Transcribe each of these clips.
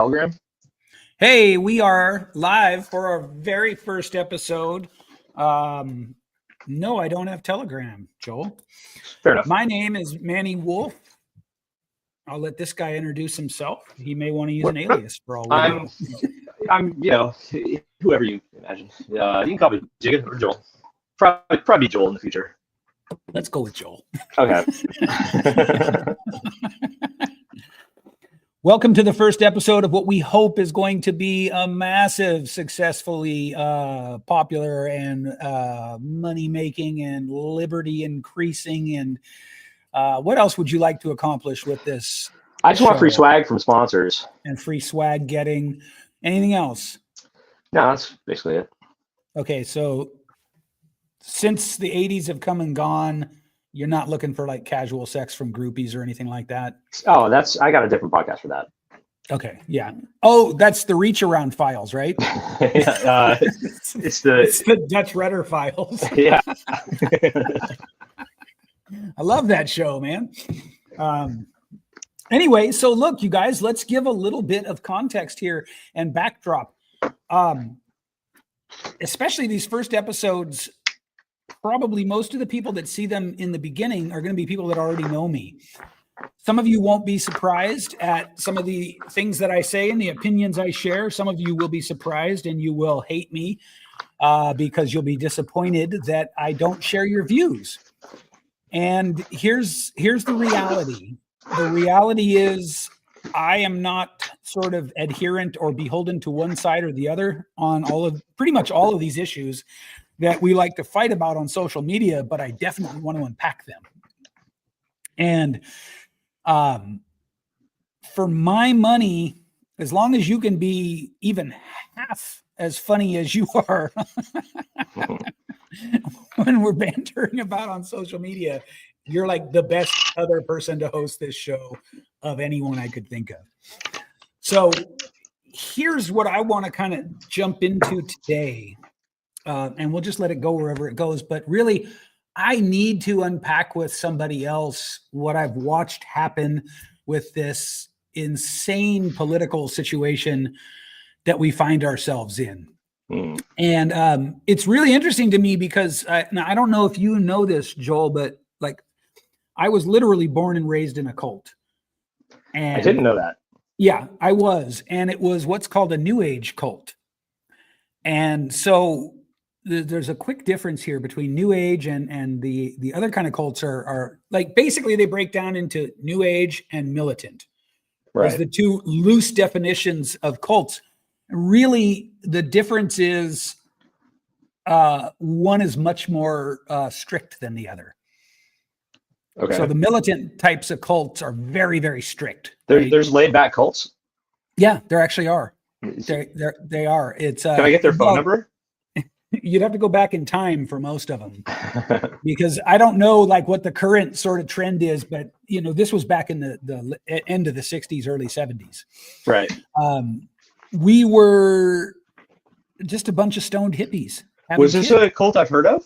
Telegram? Hey, we are live for our very first episode. No, I don't have Telegram, Joel. Fair enough. My name is Manny Wolf. I'll let this guy introduce himself. He may want to use an alias for all we know. I'm, whoever you imagine. You can call me Jiggin or Joel. Probably Joel in the future. Let's go with Joel. Okay. Welcome to the first episode of what we hope is going to be a massive, successfully popular and money-making and liberty increasing. And what else would you like to accomplish with this? I just want free swag from sponsors. And free swag getting. Anything else? No, that's basically it. Okay, so since the 80s have come and gone, you're not looking for like casual sex from groupies or anything like that? Oh, I got a different podcast for that. Okay, yeah. Oh, that's the Reach Around Files, right? It's the Dutch Rudder Files. Yeah. I love that show, man. Anyway, so look, you guys, let's give a little bit of context here and backdrop. Especially these first episodes, probably most of the people that see them in the beginning are going to be people that already know me. Some of you won't be surprised at some of the things that I say and the opinions I share. Some of you will be surprised and you will hate me because you'll be disappointed that I don't share your views. And here's the reality. The reality is I am not sort of adherent or beholden to one side or the other on pretty much all of these issues that we like to fight about on social media, but I definitely want to unpack them. And for my money, as long as you can be even half as funny as you are when we're bantering about on social media, you're like the best other person to host this show of anyone I could think of. So here's what I want to kind of jump into today. And we'll just let it go wherever it goes. But really, I need to unpack with somebody else what I've watched happen with this insane political situation that we find ourselves in. And it's really interesting to me because now I don't know if you know this, Joel, but like I was literally born and raised in a cult. And I didn't know that. Yeah, I was. And it was what's called a New Age cult. And so there's a quick difference here between New Age and the other kind of cults are like basically they break down into New Age and militant. Right. As the two loose definitions of cults. Really, the difference is one is much more strict than the other. Okay. So the militant types of cults are very, very strict. There's laid back cults. Yeah, there actually are. They are. It's can I get their phone number? You'd have to go back in time for most of them because I don't know like what the current sort of trend is, but you know, this was back in the end of the 60s, early 70s. Right. We were just a bunch of stoned hippies. Was this a cult I've heard of?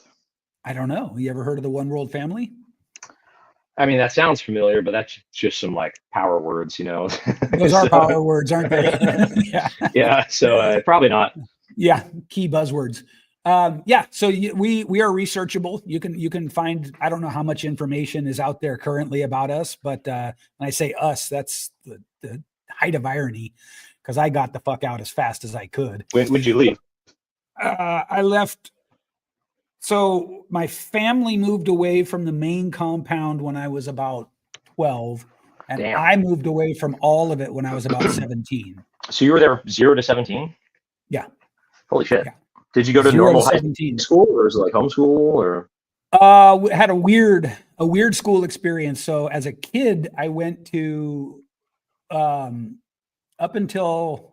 I don't know. You ever heard of the One World Family? I mean, that sounds familiar, but that's just some like power words, you know. Those are power words, aren't they? Yeah. Yeah. So probably not. Yeah. Key buzzwords. Yeah. So we are researchable. You can find, I don't know how much information is out there currently about us, but when I say us, that's the height of irony because I got the fuck out as fast as I could. When would you leave? I left. So my family moved away from the main compound when I was about 12, and Damn. I moved away from all of it when I was about 17. So you were there 0 to 17? Yeah. Holy shit. Yeah. Did you go to normal high school or was it like homeschool or? We had a weird school experience. So as a kid, I went to up until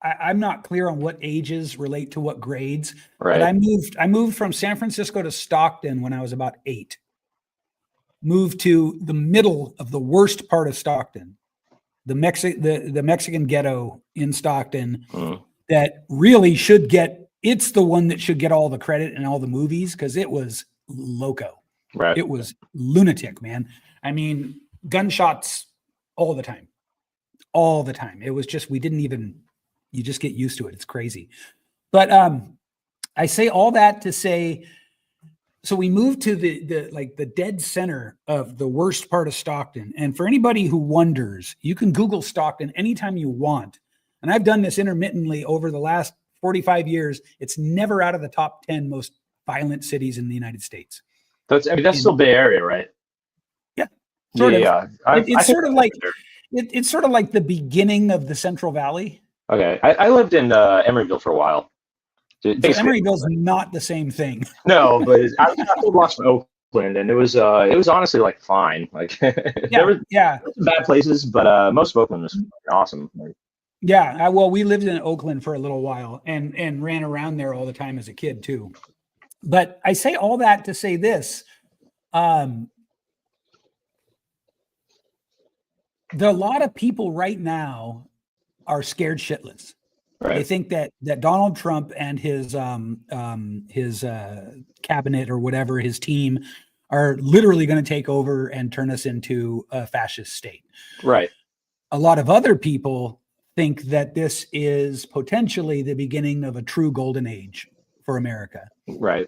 I'm not clear on what ages relate to what grades, right. But I moved from San Francisco to Stockton when I was about 8. Moved to the middle of the worst part of Stockton, the Mexican ghetto in Stockton that really should get, it's the one that should get all the credit in all the movies because it was loco. Right. It was lunatic, man. I mean, gunshots all the time. all the time. It was just, you just get used to it. It's crazy. But I say all that to say, so we moved to the dead center of the worst part of Stockton. And for anybody who wonders, you can Google Stockton anytime you want. And I've done this intermittently over the last 45 years. It's never out of the top 10 most violent cities in the United States. That's still Bay Area, right? Yeah. Sort of. Yeah. It's sort of like it's sort of like the beginning of the Central Valley. Okay. I lived in Emeryville for a while. So Emeryville's not the same thing. No, but I was lost from Oakland, and it was honestly like fine. Like there were some bad places, but most of Oakland was awesome. Yeah, well, we lived in Oakland for a little while and ran around there all the time as a kid too. But I say all that to say this: a lot of people right now are scared shitless. Right. They think that Donald Trump and his cabinet or whatever, his team, are literally going to take over and turn us into a fascist state. Right. A lot of other people think that this is potentially the beginning of a true golden age for America. Right.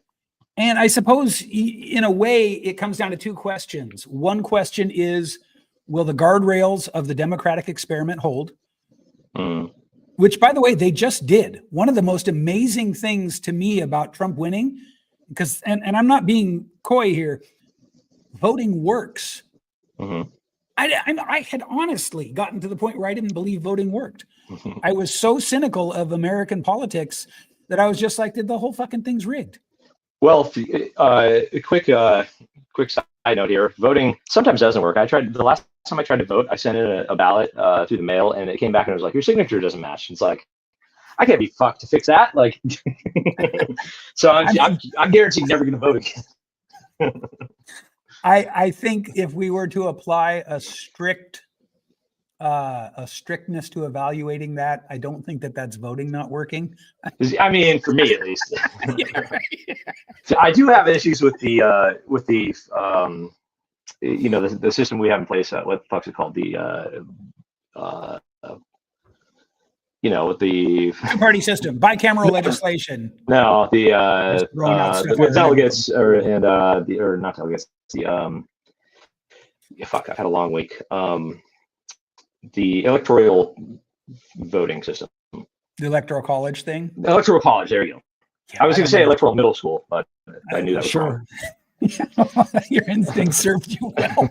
And I suppose in a way it comes down to two questions. One question is, will the guardrails of the democratic experiment hold? Which, by the way, they just did. One of the most amazing things to me about Trump winning, because, and I'm not being coy here, voting works. Mm-hmm. I had honestly gotten to the point where I didn't believe voting worked. I was so cynical of American politics that I was just like, the whole fucking thing's rigged. Well, quick side note here. Voting sometimes doesn't work. The last time I tried to vote, I sent in a ballot through the mail, and it came back and it was like, your signature doesn't match. It's like, I can't be fucked to fix that. Like, so I'm guaranteed never going to vote again. I think if we were to apply a strictness to evaluating that, I don't think that's voting not working. I mean, for me at least. So I do have issues with the the system we have in place. What the fuck's it called? The the two-party system, bicameral legislation. No, the delegates or not delegates. Fuck, I've had a long week. The electoral voting system. The electoral college thing? The electoral college, there you go. Yeah, I was going to say electoral middle school, but I knew that was wrong. Your instinct served you well.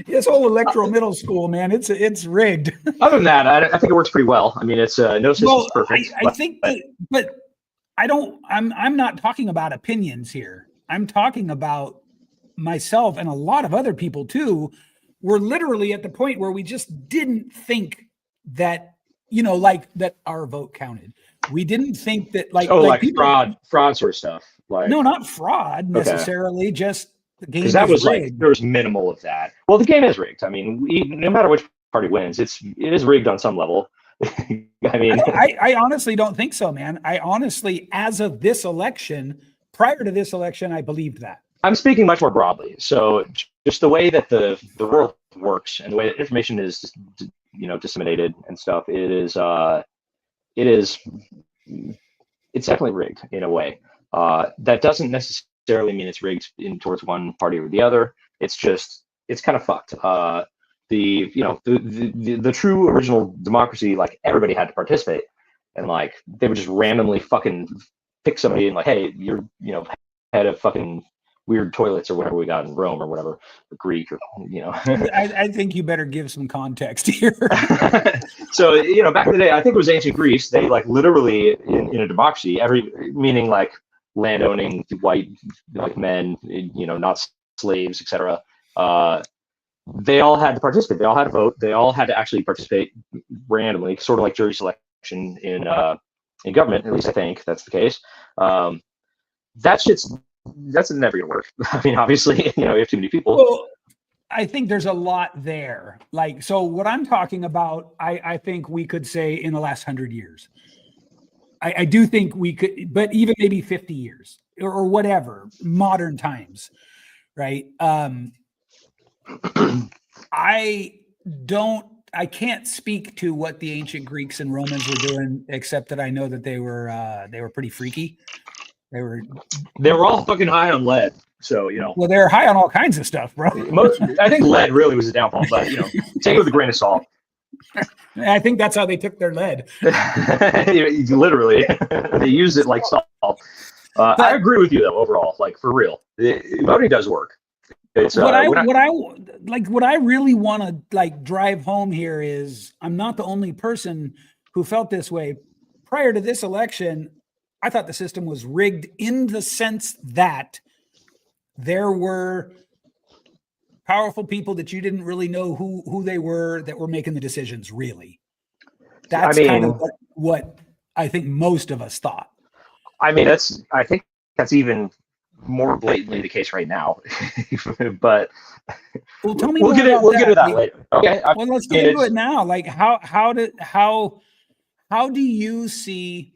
This whole electoral middle school, man, it's rigged. Other than that, I think it works pretty well. I mean, it's no system's perfect. I think, but I don't. I'm not talking about opinions here. I'm talking about myself and a lot of other people too. We're literally at the point where we just didn't think that, like that our vote counted. We didn't think that like people, fraud sort of stuff. Like, no, not fraud necessarily, just the game. Because that was rigged. Like there was minimal of that. Well, the game is rigged. I mean, no matter which party wins, it is rigged on some level. I mean, I honestly don't think so, man. I honestly, as of this election, prior to this election, I believed that. I'm speaking much more broadly. So just the way that the world works and the way that information is, disseminated and stuff, it's definitely rigged in a way. That doesn't necessarily mean it's rigged towards one party or the other. It's kind of fucked. The true original democracy, like everybody had to participate, and like they would just randomly fucking pick somebody and like, hey, you're head of fucking weird toilets or whatever we got in Rome or whatever, or Greek or I think you better give some context here. So back in the day, I think it was ancient Greece. They like literally in a democracy, meaning like landowning white like men, not slaves, etc. They all had to participate. They all had to vote. They all had to actually participate randomly, sort of like jury selection in government. At least I think that's the case. That's never gonna work. I mean, obviously, you have too many people. Well, I think there's a lot there. Like, so what I'm talking about, I think we could say in the last 100 years. I do think we could, but even maybe 50 years or whatever, modern times, right? I I can't speak to what the ancient Greeks and Romans were doing, except that I know that they were pretty freaky. They were all fucking high on lead. So, well, they're high on all kinds of stuff, bro. I think lead really was a downfall, but take it with a grain of salt. I think that's how they took their lead. Literally, they used it like salt. I agree with you though. Overall, like for real, voting does work. It's what I really want to like drive home here is I'm not the only person who felt this way. Prior to this election, I thought the system was rigged in the sense that there were powerful people that you didn't really know who they were that were making the decisions. Really, that's kind of what I think most of us thought. I mean, I think that's even more blatantly the case right now. But well, tell me we'll get to that later. Okay. Well, let's get into it now. Like how do you see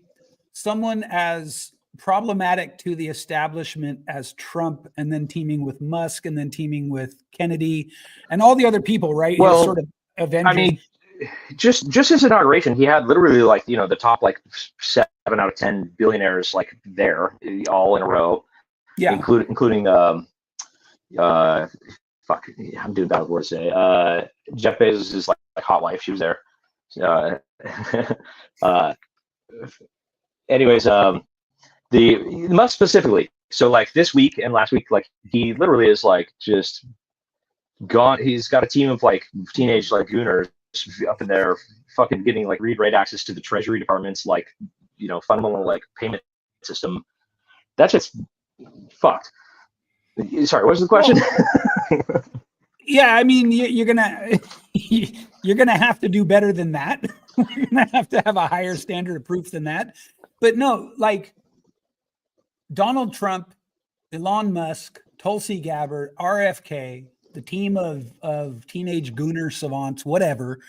someone as problematic to the establishment as Trump, and then teaming with Musk, and then teaming with Kennedy and all the other people, right? Well, sort of Avengers. I mean, just his inauguration, he had literally like, the top like 7 out of 10 billionaires like there all in a row. Yeah. Including fuck, I'm doing bad words today. Jeff Bezos is like hot wife. She was there. Anyways, the Musk specifically. So like this week and last week, like he literally is like just gone. He's got a team of like teenage like gooners up in there, fucking getting like read-write access to the Treasury Department's like fundamental like payment system. That's just fucked. Sorry, what was the question? Yeah, I mean, you're gonna have to do better than that. You're gonna have to have a higher standard of proof than that. But no, like Donald Trump, Elon Musk, Tulsi Gabbard, RFK, the team of teenage gooner savants, whatever.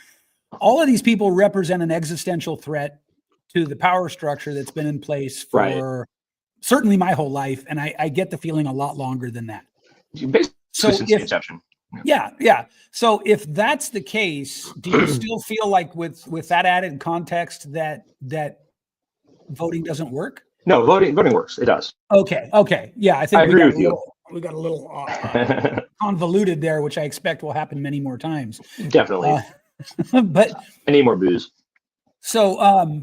All of these people represent an existential threat to the power structure that's been in place for certainly my whole life, and I get the feeling a lot longer than that. So since the inception. Yeah. So if that's the case, do you still feel like with that added context that voting doesn't work? No, voting works. It does. Okay. Yeah, I think I agree with you. We got a little convoluted there, which I expect will happen many more times. Definitely. But I need more booze. So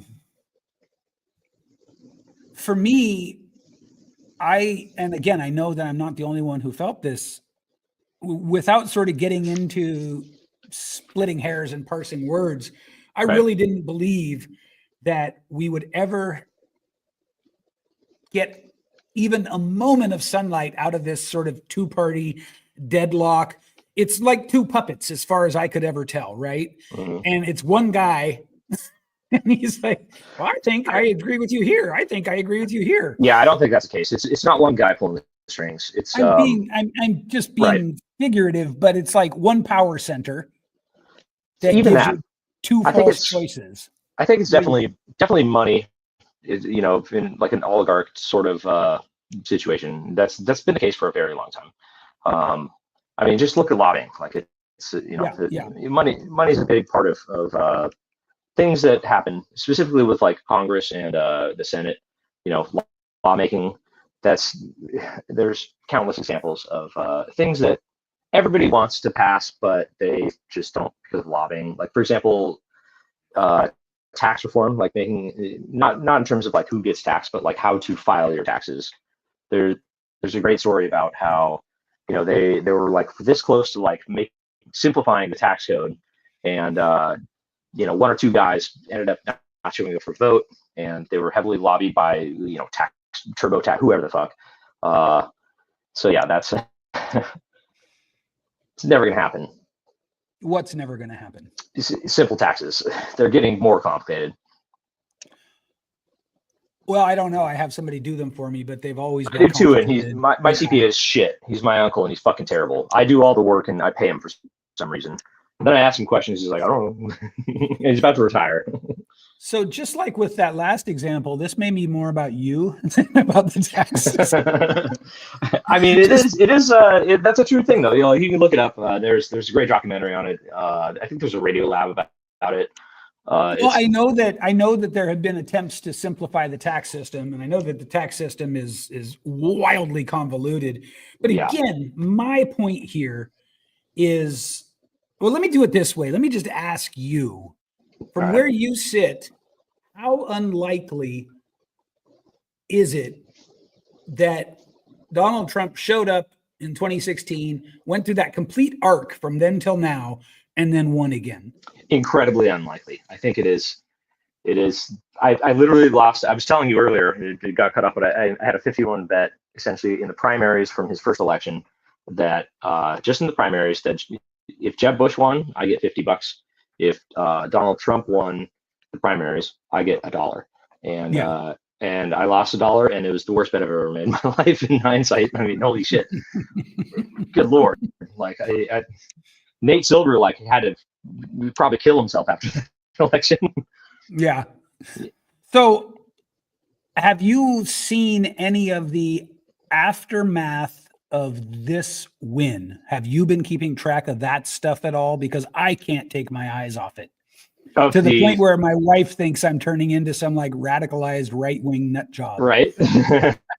for me, and again, I know that I'm not the only one who felt this, without sort of getting into splitting hairs and parsing words. I really didn't believe that we would ever get even a moment of sunlight out of this sort of two-party deadlock. It's like two puppets as far as I could ever tell, right? Mm-hmm. And it's one guy and he's like, well, I think I agree with you here. I think I agree with you here. Yeah, I don't think that's the case. It's not one guy pulling the strings. It's I'm just being figurative, but it's like one power center that even gives that you two false choices. I think it's definitely money. In like an oligarch sort of situation. That's been the case for a very long time. I mean, just look at lobbying. Like it's money is a big part of things that happen, specifically with like Congress and the Senate. Lawmaking. There's countless examples of things that everybody wants to pass, but they just don't because of lobbying. Like for example, tax reform, like making not in terms of like who gets taxed, but like how to file your taxes. There's a great story about how they were like this close to like simplifying the tax code, and one or two guys ended up not showing up for a vote, and they were heavily lobbied by TurboTax, whoever the fuck. So yeah, that's it's never gonna happen. What's never going to happen? Simple taxes. They're getting more complicated. Well, I don't know. I have somebody do them for me, but they've always been. I do too, and my CPA is shit. He's my uncle, and he's fucking terrible. I do all the work, and I pay him for some reason. And then I ask him questions. He's like, I don't know. And he's about to retire. So just like with that last example, this may be more about you than about the taxes. I mean, that's a true thing though. You can look it up. There's a great documentary on it. I think there's a Radio Lab about it. Well, I know that there have been attempts to simplify the tax system, and I know that the tax system is wildly convoluted. But again, my point here is, well, let me do it this way. Let me just ask you, from where you sit, how unlikely is it that Donald Trump showed up in 2016, went through that complete arc from then till now, and then won again? Incredibly unlikely. I think it is. I literally lost. I was telling you earlier, it got cut off, but I had a 51 bet essentially in the primaries from his first election that just in the primaries that if Jeb Bush won, I get $50. If Donald Trump won the primaries, I get $1. And I lost $1, and it was the worst bet I've ever made in my life. In hindsight, I mean, holy shit, good lord! Like Nate Silver had to probably kill himself after the election. Yeah. So, have you seen any of the aftermath of this win? Have you been keeping track of that stuff at all? Because I can't take my eyes off it. To the point where my wife thinks I'm turning into some radicalized right-wing nut job. Right.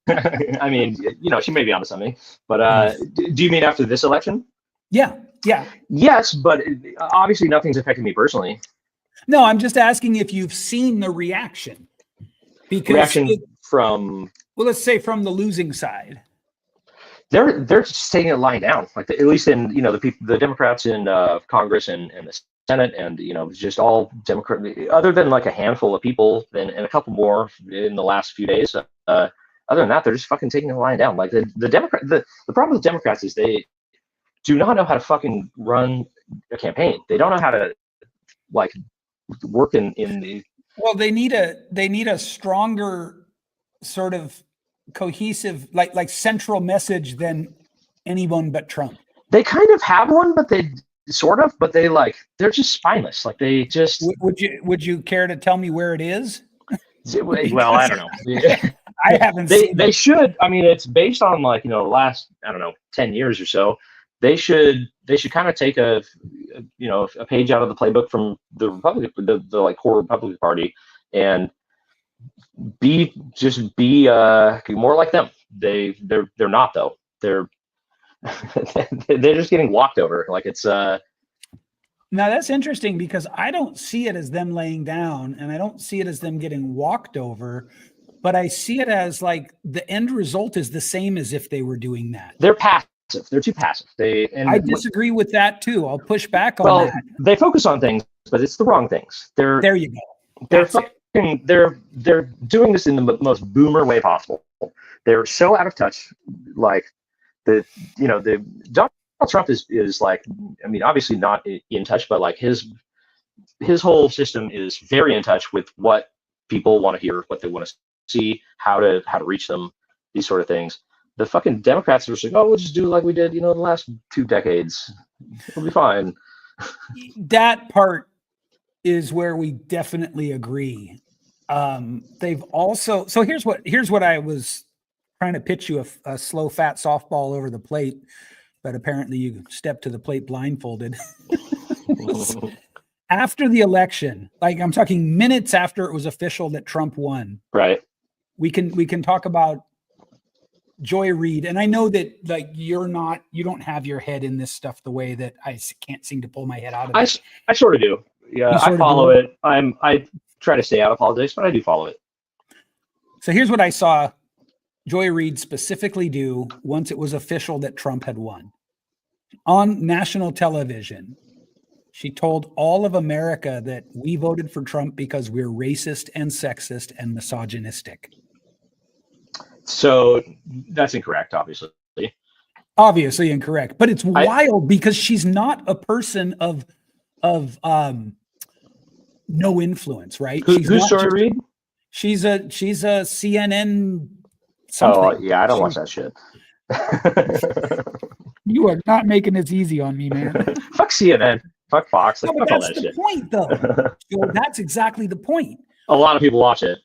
I mean, she may be onto something. But do you mean after this election? Yeah. Yes, but obviously nothing's affected me personally. No, I'm just asking if you've seen the reaction. Because from, well, let's say from the losing side. They're just taking it lying down. Like at least in the Democrats in Congress and the Senate, and just all Democrat, other than a handful of people and a couple more in the last few days. Other than that, they're just fucking taking it lying down. Like the problem with Democrats is they do not know how to fucking run a campaign. They don't know how to work in the. Well, they need a stronger sort of cohesive like central message than anyone but Trump. They kind of have one, but they're just spineless. Like they just. Would you care to tell me where it is? Well, I don't know. I haven't seen they should. I mean, it's based on the last 10 years or so. They should kind of take a page out of the playbook from the Republican, the core Republican Party, and be more like them. They're not though. They're just getting walked over. Now that's interesting because I don't see it as them laying down, and I don't see it as them getting walked over, but I see it as the end result is the same as if they were doing that. They're passive. They're too passive. I disagree with that too. I'll push back on that. They focus on things, but it's the wrong things. There you go. They're doing this in the most boomer way possible. They're so out of touch. The Donald Trump is obviously not in touch, but his whole system is very in touch with what people want to hear, what they want to see, how to reach them, these sort of things. The fucking Democrats are just we'll just do like we did, the last 2 decades. It'll be fine. That part is where we definitely agree. They've also, so here's what I was trying to pitch you a slow, fat softball over the plate, but apparently you stepped to the plate blindfolded. After the election, I'm talking minutes after it was official that Trump won. Right. We can talk about Joy Reid, and I know that you don't have your head in this stuff the way that I can't seem to pull my head out of it. I sort of do. Yeah, I follow it. I try to stay out of politics, but I do follow it. So here's what I saw Joy Reid specifically do once it was official that Trump had won. On national television, she told all of America that we voted for Trump because we're racist and sexist and misogynistic. So that's incorrect, obviously. Obviously incorrect, but it's wild because she's not a person of no influence, right? Who's Joy Reid? She's a CNN something. Oh yeah, I don't watch that shit. You are not making this easy on me, man. Fuck CNN. Fuck Fox. No, but that's the point, though. That's exactly the point. A lot of people watch it.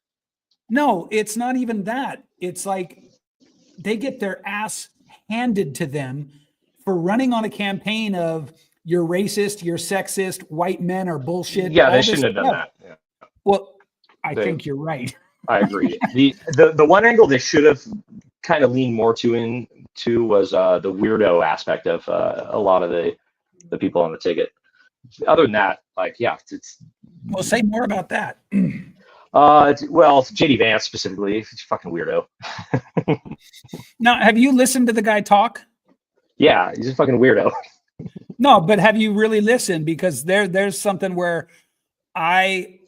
No, it's not even that. It's like they get their ass handed to them for running on a campaign of you're racist, you're sexist, white men are bullshit. Yeah, all they this shouldn't have done stuff. that. Yeah. Well, I think you're right. I agree. The one angle they should have kind of leaned more to was the weirdo aspect of a lot of the people on the ticket. Other than that, like, yeah, it's Well, say more about that. well, JD Vance specifically, he's a fucking weirdo. Now, have you listened to the guy talk? Yeah, he's a fucking weirdo. No, but have you really listened? Because there's something where I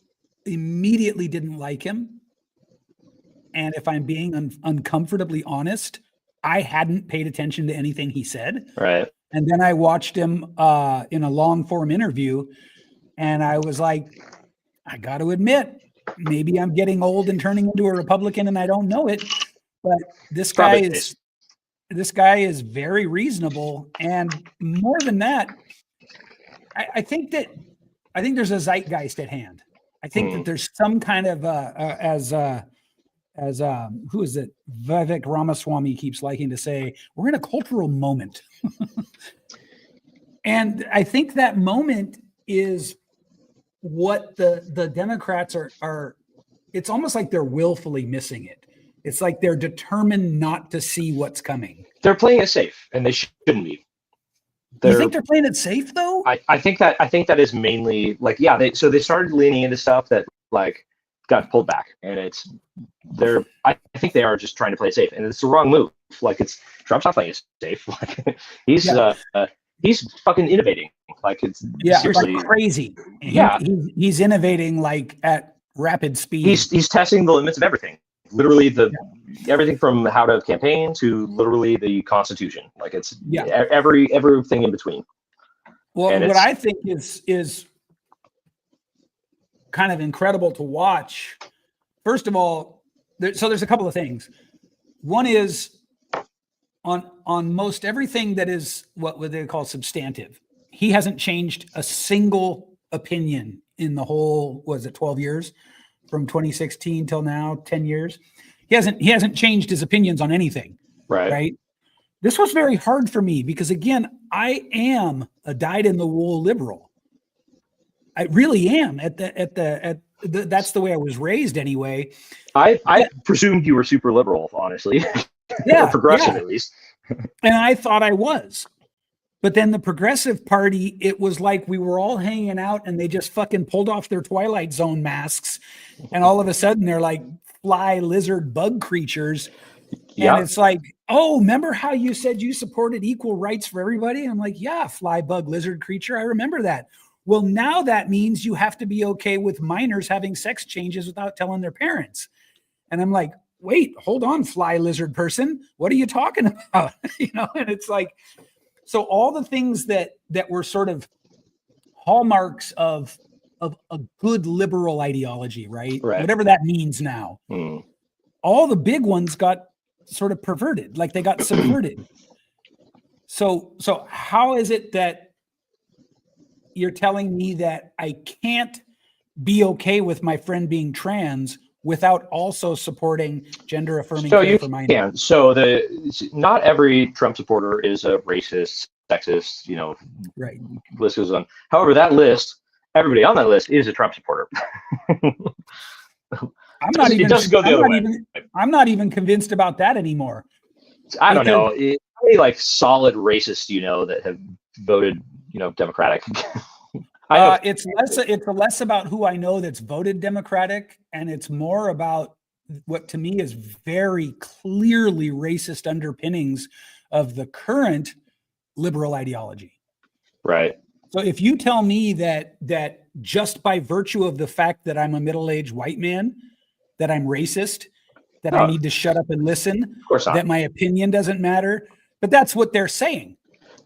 immediately didn't like him. And if I'm being uncomfortably honest, I hadn't paid attention to anything he said. Right. And then I watched him in a long form interview, and I was like, I got to admit, maybe I'm getting old and turning into a Republican and I don't know it, but this guy is very reasonable. And more than that, I think there's a zeitgeist at hand. I think that there's some kind of as who is it? Vivek Ramaswamy keeps liking to say, we're in a cultural moment. And I think that moment is what the Democrats are. It's almost like they're willfully missing it. It's like they're determined not to see what's coming. They're playing it safe, and they shouldn't be. You think they're playing it safe though? I think that is mainly like, yeah, they started leaning into stuff that like got pulled back, and I think they are just trying to play it safe, and it's the wrong move. Like, Trump's not playing it safe. Like, he's fucking innovating. Like, it's seriously like crazy. He's innovating like at rapid speed. He's testing the limits of everything. Literally everything from how to campaign to literally the Constitution. Like, it's everything in between. Well, and what I think is kind of incredible to watch. First of all, there's a couple of things. One is on most everything that is what they call substantive. He hasn't changed a single opinion in the whole, 12 years from 2016 till now, 10 years. He hasn't changed his opinions on anything. Right. This was very hard for me because, again, I am a dyed-in-the-wool liberal. I really am. That's the way I was raised, anyway. I presumed you were super liberal, honestly. Yeah, or progressive at least. And I thought I was. But then the Progressive Party, it was like we were all hanging out and they just fucking pulled off their Twilight Zone masks. And all of a sudden they're like fly, lizard, bug creatures. And it's like, oh, remember how you said you supported equal rights for everybody? And I'm like, yeah, fly, bug, lizard creature. I remember that. Well, now that means you have to be okay with minors having sex changes without telling their parents. And I'm like, wait, hold on, fly lizard person. What are you talking about? And it's like, so all the things that were sort of hallmarks of a good liberal ideology, right? Whatever that means now. All the big ones got sort of perverted, like they got subverted. So how is it that you're telling me that I can't be okay with my friend being trans without also supporting gender affirming care for minors? Yeah. So not every Trump supporter is a racist, sexist, right. List goes on. However, that list, everybody on that list is a Trump supporter. It doesn't go the other way. I'm not even convinced about that anymore. I don't know. How many like solid racists that have voted, Democratic? It's less about who I know that's voted Democratic, and it's more about what to me is very clearly racist underpinnings of the current liberal ideology. Right. So if you tell me that just by virtue of the fact that I'm a middle-aged white man, that I'm racist, that I need to shut up and listen, of course not. That my opinion doesn't matter, but that's what they're saying.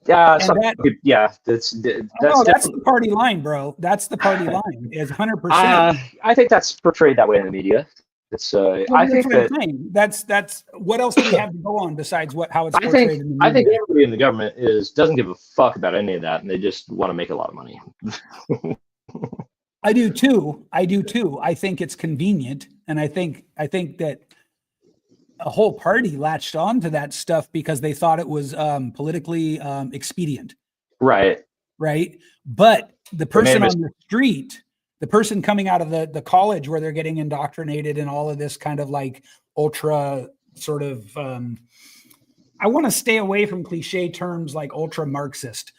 That's that's the party line, bro. That's the party line. Is 100%. I think that's portrayed that way in the media. It's I think that's what else do we have to go on besides how it's portrayed in the media? I think everybody in the government doesn't give a fuck about any of that, and they just want to make a lot of money. I do too. I think it's convenient, and I think that a whole party latched on to that stuff because they thought it was politically expedient. Right. Right. But the They made a person on the street, the person coming out of the college where they're getting indoctrinated in all of this kind of like ultra sort of, I want to stay away from cliche terms like ultra Marxist.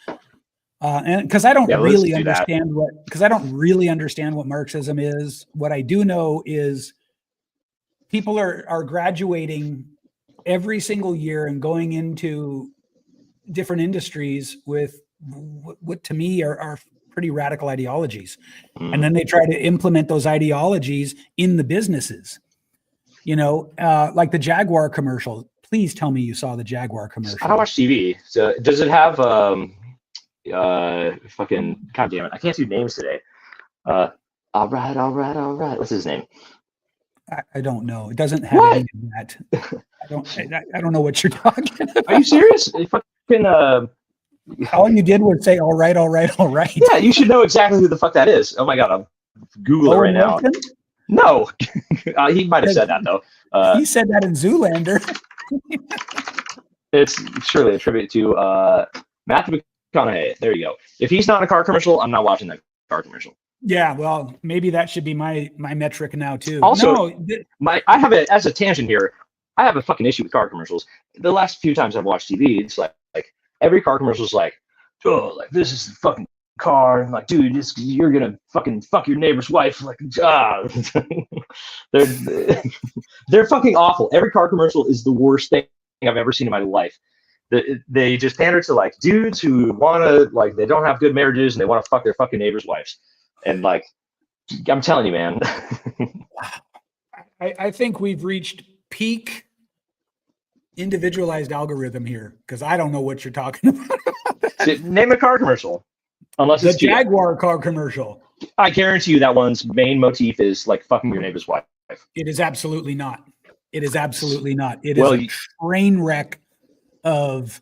And because I don't really understand what Marxism is. What I do know is people are graduating every single year and going into different industries with what to me are pretty radical ideologies. And then they try to implement those ideologies in the businesses, like the Jaguar commercial. Please tell me you saw the Jaguar commercial. I don't watch TV. So does it have fucking, god damn it, I can't do names today. All right. What's his name? I don't know. It doesn't have any of that. I don't know what you're talking about. Are you serious? Fucking all you did was say all right. Yeah, you should know exactly who the fuck that is. Oh my god, I'm Google it right now. No. He might have said that though. He said that in Zoolander. It's surely a tribute to Matthew McConaughey. There you go. If he's not in a car commercial, I'm not watching that car commercial. Yeah, well, maybe that should be my metric now too. Also, I have it as a tangent here. I have a fucking issue with car commercials. The last few times I've watched TV, it's like every car commercial is like, oh, like this is the fucking car, and like, dude, you're gonna fucking fuck your neighbor's wife, like, they're fucking awful. Every car commercial is the worst thing I've ever seen in my life. They just pander to like dudes who wanna like they don't have good marriages and they want to fuck their fucking neighbor's wives, and like, I'm telling you, man. I think we've reached peak individualized algorithm here because I don't know what you're talking about. Name a car commercial. Unless the Jaguar car commercial. I guarantee you that one's main motif is like fucking your neighbor's wife. It is absolutely not. It is a train wreck of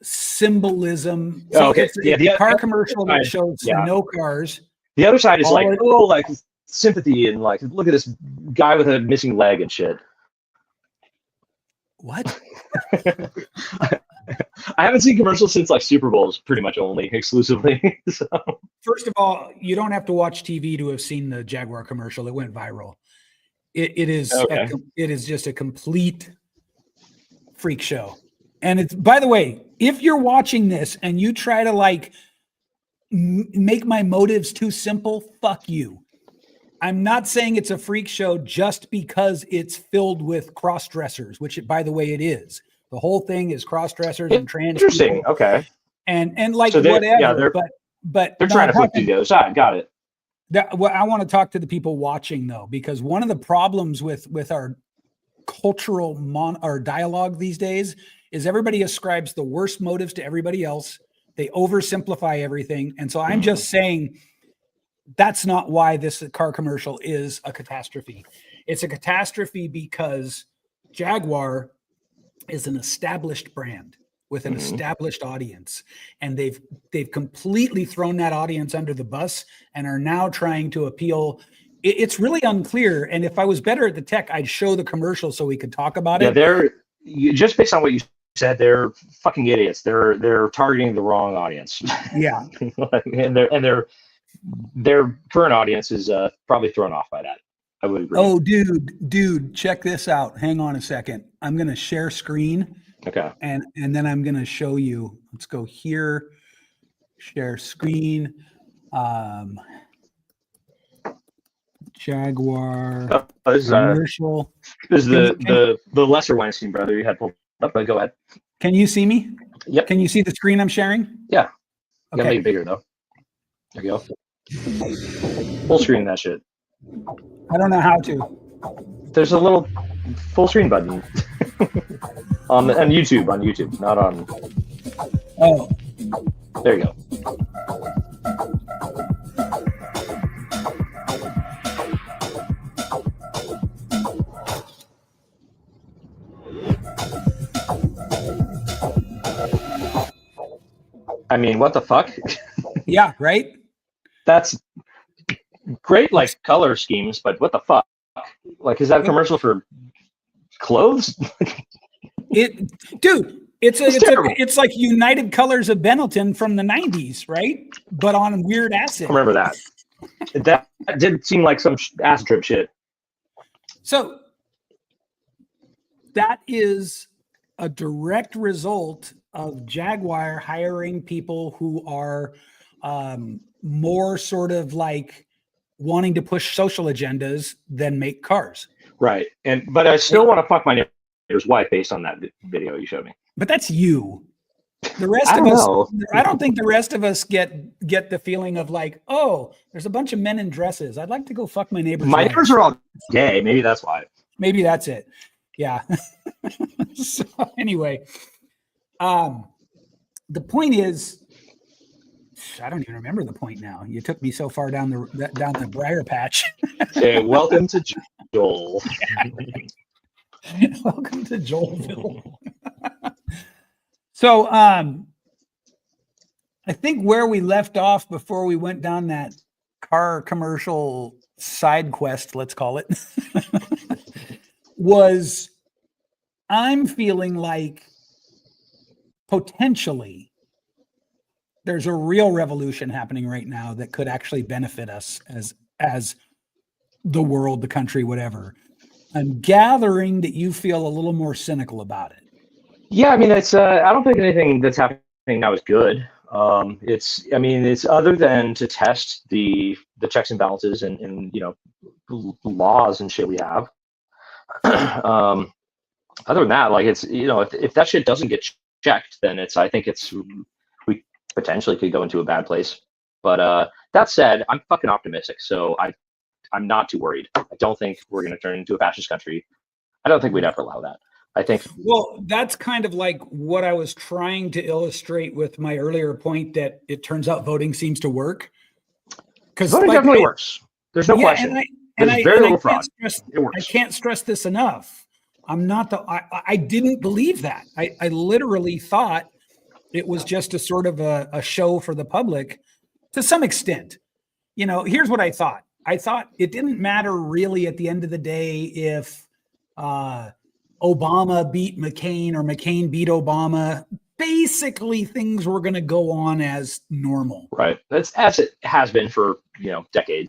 symbolism. So okay. It's a car commercial that shows no cars. The other side is like sympathy and like, look at this guy with a missing leg and shit. What? I haven't seen commercials since like Super Bowls, pretty much only exclusively. So. First of all, you don't have to watch TV to have seen the Jaguar commercial. It went viral. It is just a complete freak show. And it's, by the way, if you're watching this and you try to like make my motives too simple, fuck you. I'm not saying it's a freak show just because it's filled with cross-dressers, which, by the way, it is. The whole thing is cross-dressers and trans Interesting. people. Okay. And like so whatever, but they're trying to flip to the other side. Got it. Well, I want to talk to the people watching though, because one of the problems with our cultural our dialogue these days is everybody ascribes the worst motives to everybody else. They oversimplify everything, and so I'm just saying. That's not why this car commercial is a catastrophe. It's a catastrophe because Jaguar is an established brand with an established audience, and they've completely thrown that audience under the bus and are now trying to appeal. It's really unclear. And if I was better at the tech, I'd show the commercial so we could talk about it. They're just based on what you said. They're fucking idiots. They're targeting the wrong audience. Yeah, and their current audience is probably thrown off by that. I would agree. Oh, dude, check this out. Hang on a second. I'm going to share screen. Okay. And then I'm going to show you. Let's go here. Share screen. Jaguar commercial. This is the lesser Weinstein brother you had pulled up. But go ahead. Can you see me? Yep. Can you see the screen I'm sharing? Yeah. Okay. Make it bigger though. There you go. Full screen that shit. I don't know how to. There's a little full screen button on YouTube, not on. Oh. There you go. I mean, what the fuck? Yeah, right? That's great like color schemes, but what the fuck? Like, is that a commercial for clothes? Dude, It's terrible. it's like United Colors of Benetton from the 90s, right? But on weird acid. I remember that. That did seem like some acid trip shit. So that is a direct result of Jaguar hiring people who are more sort of like wanting to push social agendas than make cars. Right. But I still want to fuck my neighbor's wife based on that video you showed me. But that's you. The rest I of don't us, know. I don't think the rest of us get the feeling of like, oh, there's a bunch of men in dresses. I'd like to go fuck my neighbor's My wife. neighbors are all gay. Maybe that's why. Maybe that's it. Yeah. So anyway, the point is, I don't even remember the point now. You took me so far down the briar patch. Hey, welcome to Joel. Welcome to Joelville. So, I think where we left off before we went down that car commercial side quest, let's call it, was I'm feeling like potentially there's a real revolution happening right now that could actually benefit us as the world, the country, whatever. I'm gathering that you feel a little more cynical about it. Yeah, I mean, it's. I don't think anything that's happening now is good. It's other than to test the checks and balances and laws and shit we have. Other than that, like, it's, if that shit doesn't get checked, then I think we potentially could go into a bad place. But that said, I'm fucking optimistic, so I'm not too worried. I don't think we're going to turn into a fascist country. I don't think we'd ever allow that. I think. Well, that's kind of like what I was trying to illustrate with my earlier point that it turns out voting seems to work. Because voting definitely works. There's no question. There's very little fraud. It works. I can't stress this enough. I didn't believe that. I literally thought it was just a sort of a show for the public to some extent. Here's what I thought. I thought it didn't matter really at the end of the day if Obama beat McCain or McCain beat Obama. Basically, things were going to go on as normal. Right. That's as it has been for decades.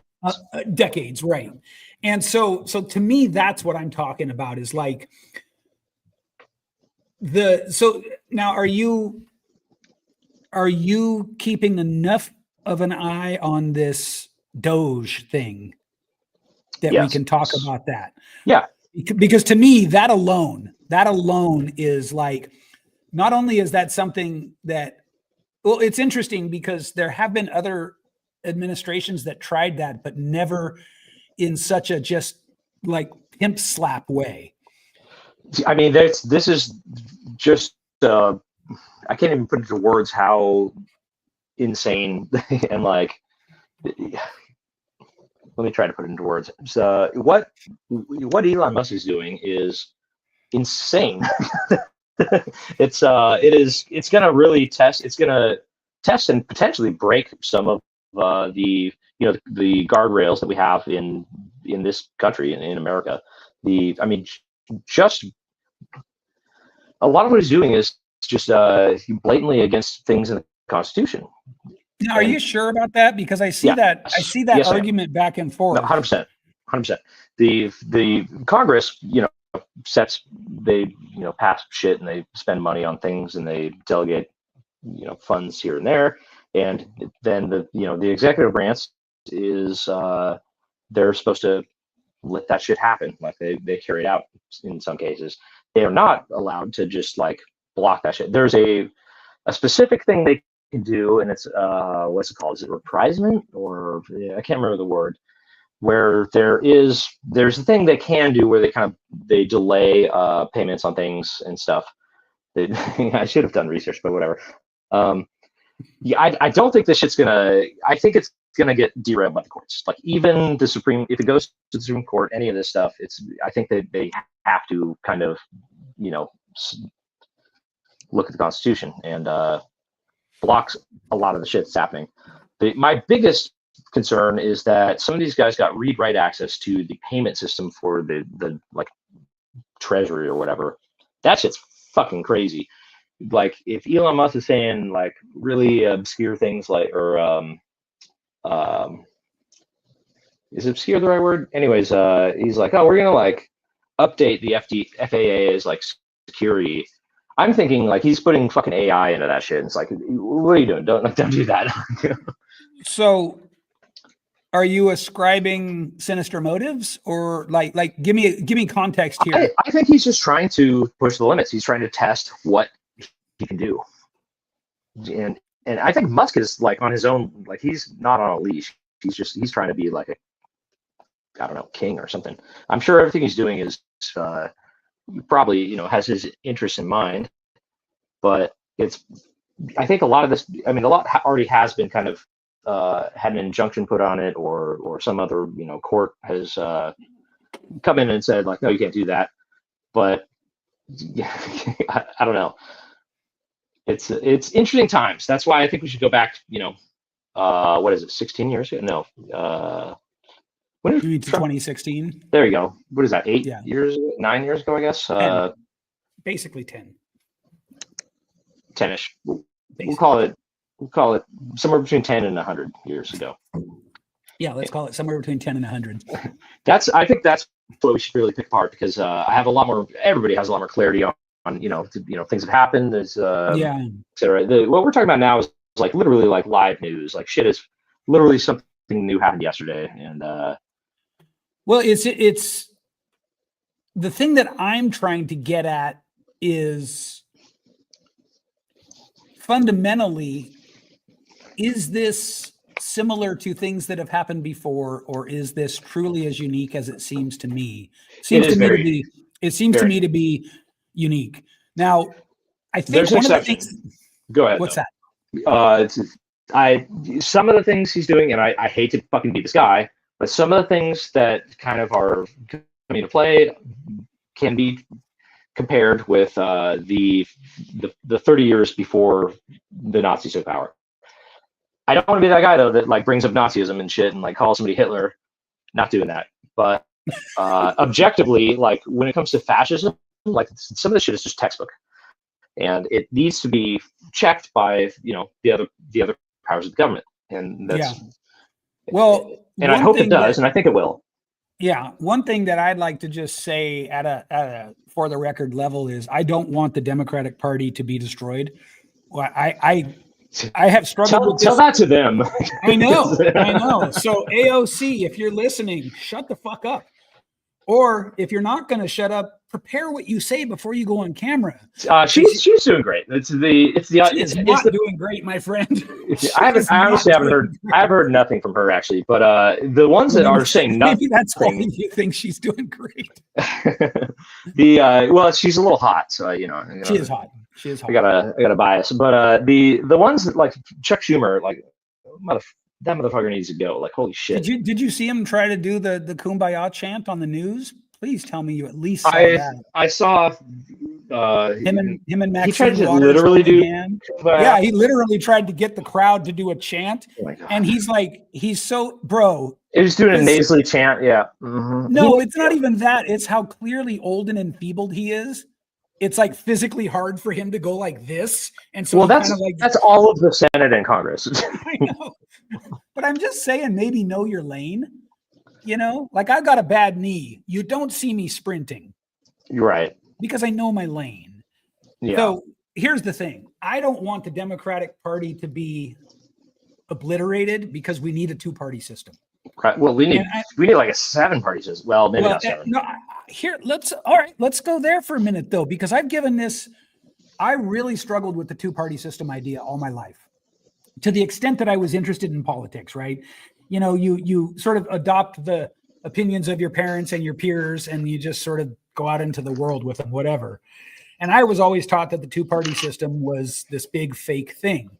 Decades, right. And so to me, that's what I'm talking about is like so now are you keeping enough of an eye on this Doge thing that we can talk about that? Yeah. Because to me, that alone is like, not only is that something that, well, it's interesting because there have been other administrations that tried that, but never in such a just like pimp slap way. I mean, this is just, I can't even put into words how insane and like, let me try to put it into words. So what Elon Musk is doing is insane. It's going to really test. It's going to test and potentially break some of the guardrails that we have in this country, in America. Just a lot of what he's doing is just blatantly against things in the Constitution. Now, are you sure about that? Because I see that argument back and forth. 100%. The Congress, they pass shit and they spend money on things and they delegate funds here and there, and then the executive branch is they're supposed to let that shit happen, like they carry it out. In some cases they are not allowed to just like block that shit. There's a specific thing they can do, and it's what's it called? Is it reprisement, or I can't remember the word, where there's a thing they can do where they delay payments on things and stuff. I should have done research, but whatever. I don't think this shit's I think it's gonna get derailed by the courts. Like, even if it goes to the Supreme Court, any of this stuff, I think that they have to kind of, look at the Constitution and blocks a lot of the shit that's happening. My biggest concern is that some of these guys got read-write access to the payment system for the like treasury or whatever. That shit's fucking crazy. Like if Elon Musk is saying like really obscure things like, or is obscure the right word? Anyways, he's like, oh, we're gonna like update the FAA's like security. I'm thinking like he's putting fucking AI into that shit. And it's like, what are you doing? Don't do that. So, are you ascribing sinister motives, or like give me context here? I think he's just trying to push the limits. He's trying to test what he can do. And I think Musk is like on his own, like he's not on a leash. He's trying to be like a, I don't know, king or something. I'm sure everything he's doing is probably, you know, has his interests in mind, but I think a lot of this, I mean, a lot already has been kind of had an injunction put on it, or some other, you know, court has come in and said like, no, you can't do that. But yeah, I don't know. It's interesting times. That's why I think we should go back, you know, what is it, 16 years ago? No. When did 2016? There you go. What is that, 8 Yeah. years, 9 years ago, I guess? 10. Basically 10. 10-ish. We'll call it somewhere between 10 and 100 years ago. Yeah, let's call it somewhere between 10 and 100. I think that's what we should really pick apart, because I have a lot more, everybody has a lot more clarity on you know, things that happen. There's yeah, et cetera. What we're talking about now is like literally like live news. Like shit is literally something new happened yesterday. And well, it's the thing that I'm trying to get at is fundamentally, is this similar to things that have happened before, or is this truly as unique as it seems to me? It seems to me to be unique. Now, I think there's one of the exceptions. things. Go ahead. What's that? Some of the things he's doing, and I hate to fucking be this guy, but some of the things that kind of are coming to play can be compared with the 30 years before the Nazis took power. I don't want to be that guy though that like brings up Nazism and shit and like calls somebody Hitler. Not doing that. But objectively, like when it comes to fascism, like some of this shit is just textbook, and it needs to be checked by, you know, the other powers of the government. And that's well, and I hope it does, and I think it will. Yeah, one thing that I'd like to just say at a for the record level is I don't want the Democratic Party to be destroyed. Well, I have struggled with this. Tell that to them. I know. So AOC, if you're listening, shut the fuck up. Or if you're not going to shut up, prepare what you say before you go on camera. She's doing great. It's not doing great, my friend. I honestly haven't heard nothing from her actually, but the ones that are saying nothing. Maybe that's why you think she's doing great. Well, she's a little hot, so you know. She is hot. She is hot. I got a bias, but the ones that like Chuck Schumer, like that motherfucker needs to go. Like, holy shit. Did you see him try to do the Kumbaya chant on the news? Please tell me you at least saw that. I saw him and Maxine he tried to Waters literally do yeah, he literally tried to get the crowd to do a chant. Oh my God. And he's so bro. He was doing a nasally chant, yeah. Mm-hmm. No, it's not even that. It's how clearly old and enfeebled he is. It's like physically hard for him to go like this. And so that's all of the Senate and Congress. I know. But I'm just saying, maybe know your lane. You know, like I've got a bad knee. You don't see me sprinting. You're right. Because I know my lane. Yeah. So here's the thing. I don't want the Democratic Party to be obliterated because we need a two-party system. Right. Well, we need like a 7-party system. Well, maybe not 7. No, let's go there for a minute though, because I've given this. I really struggled with the two-party system idea all my life, to the extent that I was interested in politics. Right? You know, you sort of adopt the opinions of your parents and your peers, and you just sort of go out into the world with them, whatever. And I was always taught that the two-party system was this big fake thing,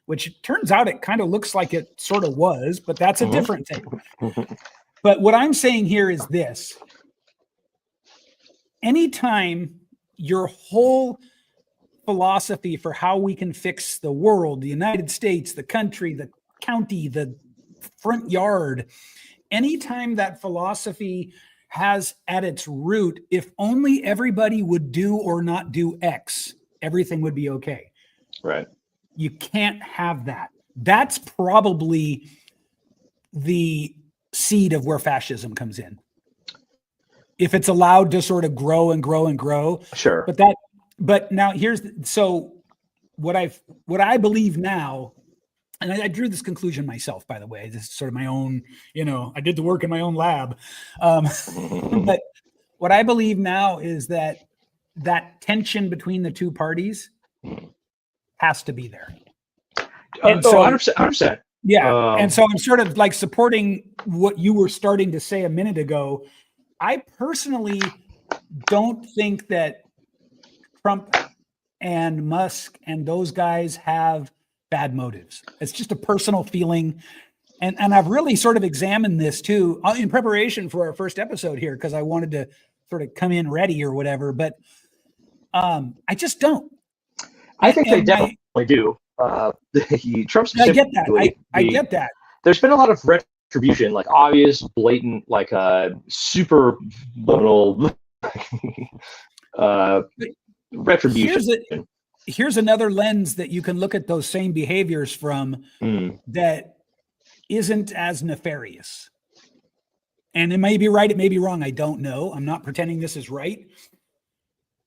which turns out it kind of looks like it sort of was, but that's a different thing. But what I'm saying here is this. Anytime your whole philosophy for how we can fix the world, the United States, the country, the county, the front yard, anytime that philosophy has at its root, if only everybody would do or not do X, everything would be okay. Right. You can't have that. That's probably the seed of where fascism comes in. If it's allowed to sort of grow and grow and grow. Sure. But now so what I believe now, and I drew this conclusion myself, by the way. This is sort of my own, I did the work in my own lab. But what I believe now is that tension between the two parties has to be there. And so 100%. Yeah. And so I'm sort of like supporting what you were starting to say a minute ago. I personally don't think that Trump and Musk and those guys have bad motives. It's just a personal feeling. And I've really sort of examined this too in preparation for our first episode here, because I wanted to sort of come in ready or whatever, but I just don't. I think they definitely do. Trump specifically. I get that. There's been a lot of retribution, like obvious, blatant, like super little retribution. Here's another lens that you can look at those same behaviors from that isn't as nefarious. And it may be right, it may be wrong. I don't know. I'm not pretending this is right.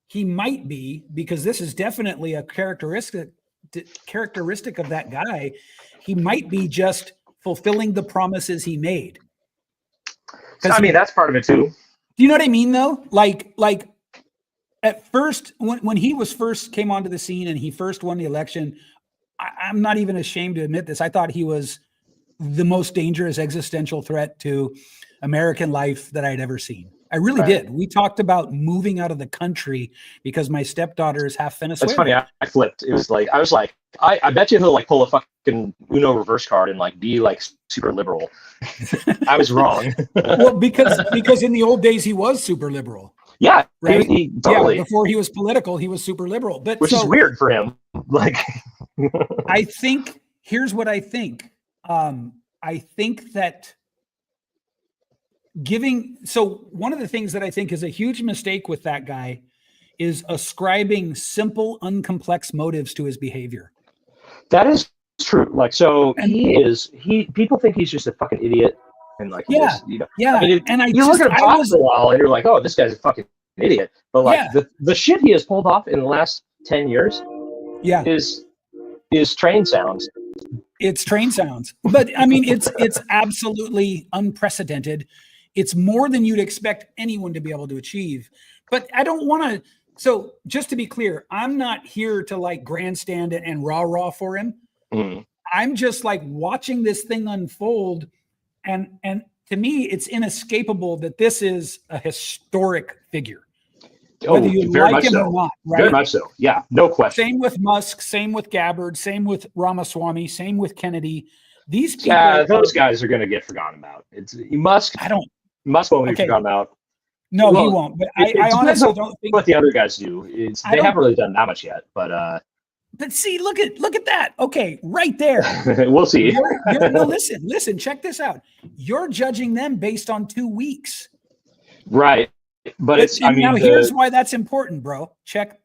He might be, because this is definitely a characteristic of that guy. He might be just fulfilling the promises he made. I mean, that's part of it too. Do you know what I mean though? Like at first, when he came onto the scene and he first won the election, I'm not even ashamed to admit this. I thought he was the most dangerous existential threat to American life that I'd ever seen. I really did. We talked about moving out of the country because my stepdaughter is half Venezuelan. That's funny. I flipped. It was like, I was like, I bet you he'll like pull a fucking Uno reverse card and like be like super liberal. I was wrong. Well, because in the old days he was super liberal. Yeah, right. Totally. Yeah, before he was political, he was super liberal. But which is weird for him. Like, I think here's what I think. I think that one of the things that I think is a huge mistake with that guy is ascribing simple, uncomplex motives to his behavior. That is true. Like, so people think he's just a fucking idiot. And like, yeah. I mean, you look at him talk for a while and you're like, oh, this guy's a fucking idiot. But like the shit he has pulled off in the last 10 years is train sounds. It's train sounds. But I mean, it's absolutely unprecedented. It's more than you'd expect anyone to be able to achieve. But I don't want to. So just to be clear, I'm not here to like grandstand it and rah for him. I'm just like watching this thing unfold. And to me, it's inescapable that this is a historic figure. Whether you like him or not, right? Very much so. Yeah, no question. Same with Musk, same with Gabbard, same with Ramaswamy, same with Kennedy. These people, those guys are going to get forgotten about. Musk won't be forgotten about. No, he won't. But I honestly don't think what the other guys do. They haven't really done that much yet, but. But see, look at that. Okay, right there. We'll see. No, listen, check this out. You're judging them based on 2 weeks. Right. But here's why that's important, bro. Check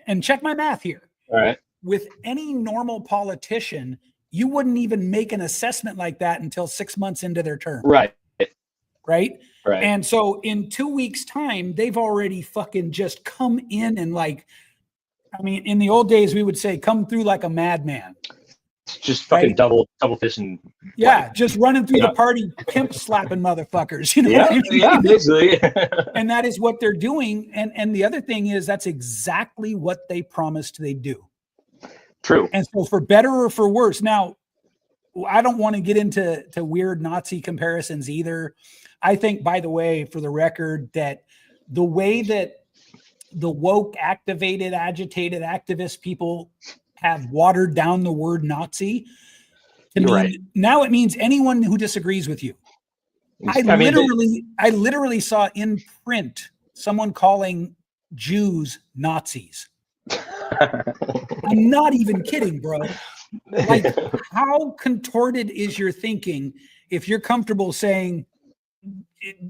my math here. All right. With any normal politician, you wouldn't even make an assessment like that until 6 months into their term. Right. Right. And so in 2 weeks' time, they've already fucking just come in and like, I mean, in the old days, we would say, come through like a madman. Just fucking double fishing. Yeah, just running through the party, pimp slapping motherfuckers. You know what I mean? Yeah, basically. And that is what they're doing. And the other thing is that's exactly what they promised they'd do. True. And so for better or for worse, now, I don't want to get into weird Nazi comparisons either. I think, by the way, for the record, that the way that the woke, activated, agitated activist people have watered down the word Nazi, to me, now it means anyone who disagrees with you. I literally saw in print someone calling Jews Nazis. I'm not even kidding, bro. Like, how contorted is your thinking if you're comfortable saying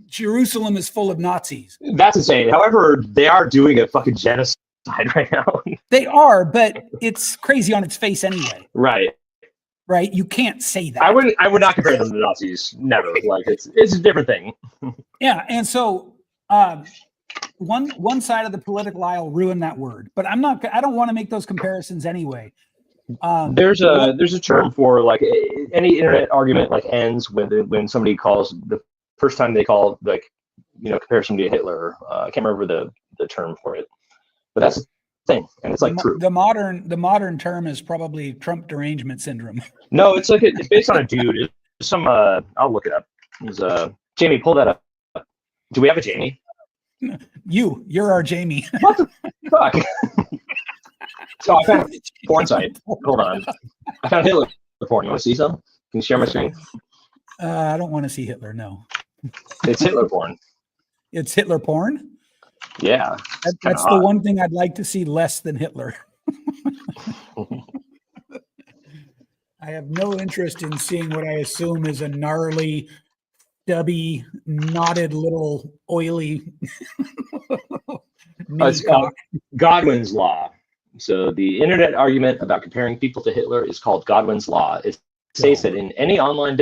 Jerusalem is full of Nazis. That's insane. However, they are doing a fucking genocide right now. They are, but it's crazy on its face anyway. Right. Right? You can't say that. I would not compare them to Nazis. Never. Like it's a different thing. Yeah, and so one side of the political aisle ruined that word, but I don't want to make those comparisons anyway. There's a term for like any internet argument like ends when somebody calls the first time they call like compare somebody to Hitler. I can't remember the term for it, but that's the thing, and it's like true. The modern term is probably Trump derangement syndrome. No, it's like it's based on a dude. It's some I'll look it up. It's Jamie, pull that up. Do we have a Jamie? You're our Jamie. What the fuck? So I found a porn site. Hold on. I found Hitler porn. You want to see some? Can you share my screen? I don't want to see Hitler. No. It's Hitler porn. It's Hitler porn? Yeah. That's the one thing I'd like to see less than Hitler. I have no interest in seeing what I assume is a gnarly, stubby, knotted little oily. It's called Godwin's Law. So the internet argument about comparing people to Hitler is called Godwin's Law. It states that in any online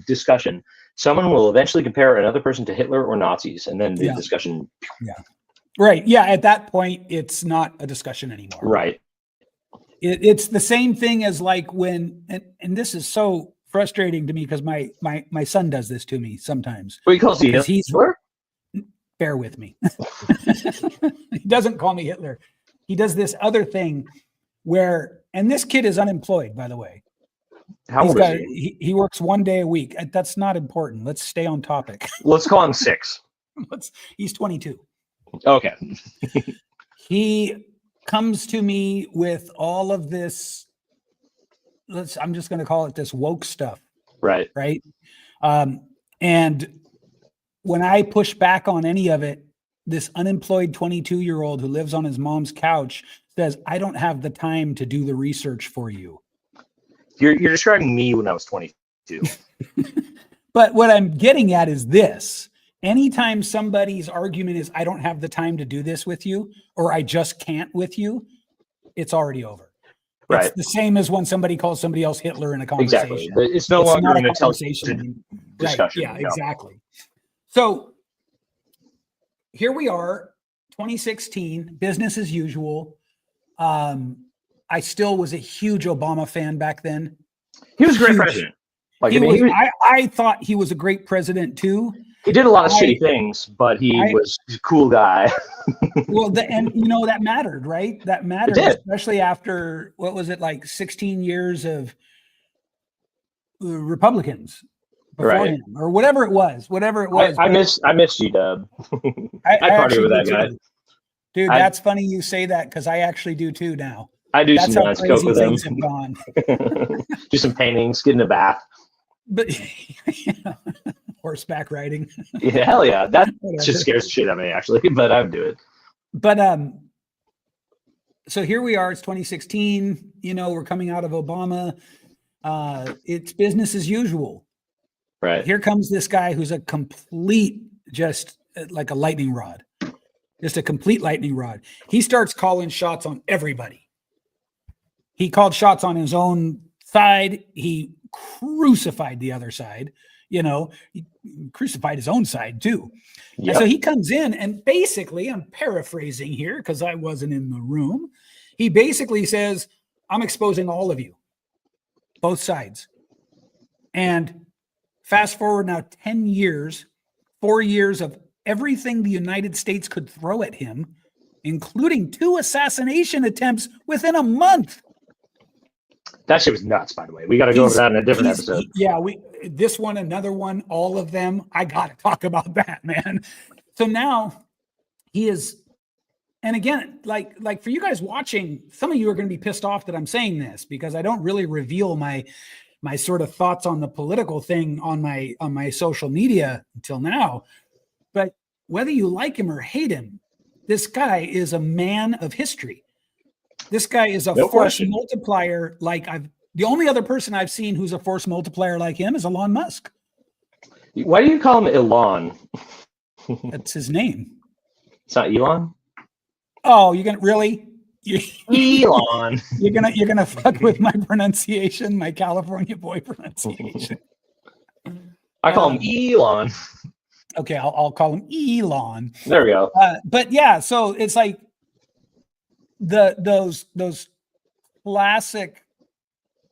discussion, someone will eventually compare another person to Hitler or Nazis, and then the discussion. Yeah. Right. Yeah. At that point, it's not a discussion anymore. Right. It's the same thing as like when, and this is so frustrating to me because my son does this to me sometimes. What he calls you Hitler? Bear with me. He doesn't call me Hitler. He does this other thing where, and this kid is unemployed, by the way. How old is he? He works 1 day a week. That's not important. Let's stay on topic. Let's call him 6. He's 22. Okay. He comes to me with all of this. I'm just going to call it this woke stuff. Right. Right. And when I push back on any of it, this unemployed 22-year-old who lives on his mom's couch says, I don't have the time to do the research for you. You're describing me when I was 22. But what I'm getting at is this. Anytime somebody's argument is, I don't have the time to do this with you, or I just can't with you, it's already over. Right. It's the same as when somebody calls somebody else Hitler in a conversation. Exactly. It's no longer not an a conversation discussion. Right. Yeah, exactly. So here we are, 2016, business as usual. I still was a huge Obama fan back then. He was a great president. Like, I thought he was a great president too. He did a lot of shitty things, but he was a cool guy. Well, that mattered, right? That mattered, especially after, what was it, like 16 years of Republicans before him, or whatever it was. I miss G-Dub. I party with that guy. Dude, that's funny you say that because I actually do too now. I do some nice coke with him. Have gone. Do some paintings, get in a bath. But horseback riding. Yeah, hell yeah. That just scares the shit out of me, actually, but I would do it. But so here we are, it's 2016, we're coming out of Obama. It's business as usual. Right. Here comes this guy who's a complete, just like a lightning rod. Just a complete lightning rod. He starts calling shots on everybody. He called shots on his own side. He crucified the other side. He crucified his own side too. Yep. And so he comes in and basically, I'm paraphrasing here because I wasn't in the room. He basically says, I'm exposing all of you, both sides. And fast forward now 10 years, 4 years of everything the United States could throw at him, including 2 assassination attempts within a month. That shit was nuts, by the way. We got to go over that in a different episode. Yeah, this one, another one, all of them. I got to talk about that, man. So now he is, and again, like for you guys watching, some of you are going to be pissed off that I'm saying this because I don't really reveal my sort of thoughts on the political thing on my social media until now. But whether you like him or hate him, this guy is a man of history. This guy is a force multiplier. The only other person I've seen who's a force multiplier like him is Elon Musk. Why do you call him Elon? That's his name. It's not Elon? Oh, you're gonna really? Elon. You're gonna fuck with my pronunciation, my California boy pronunciation. I call him Elon. Okay, I'll call him Elon. There we go. But yeah, so it's like those classic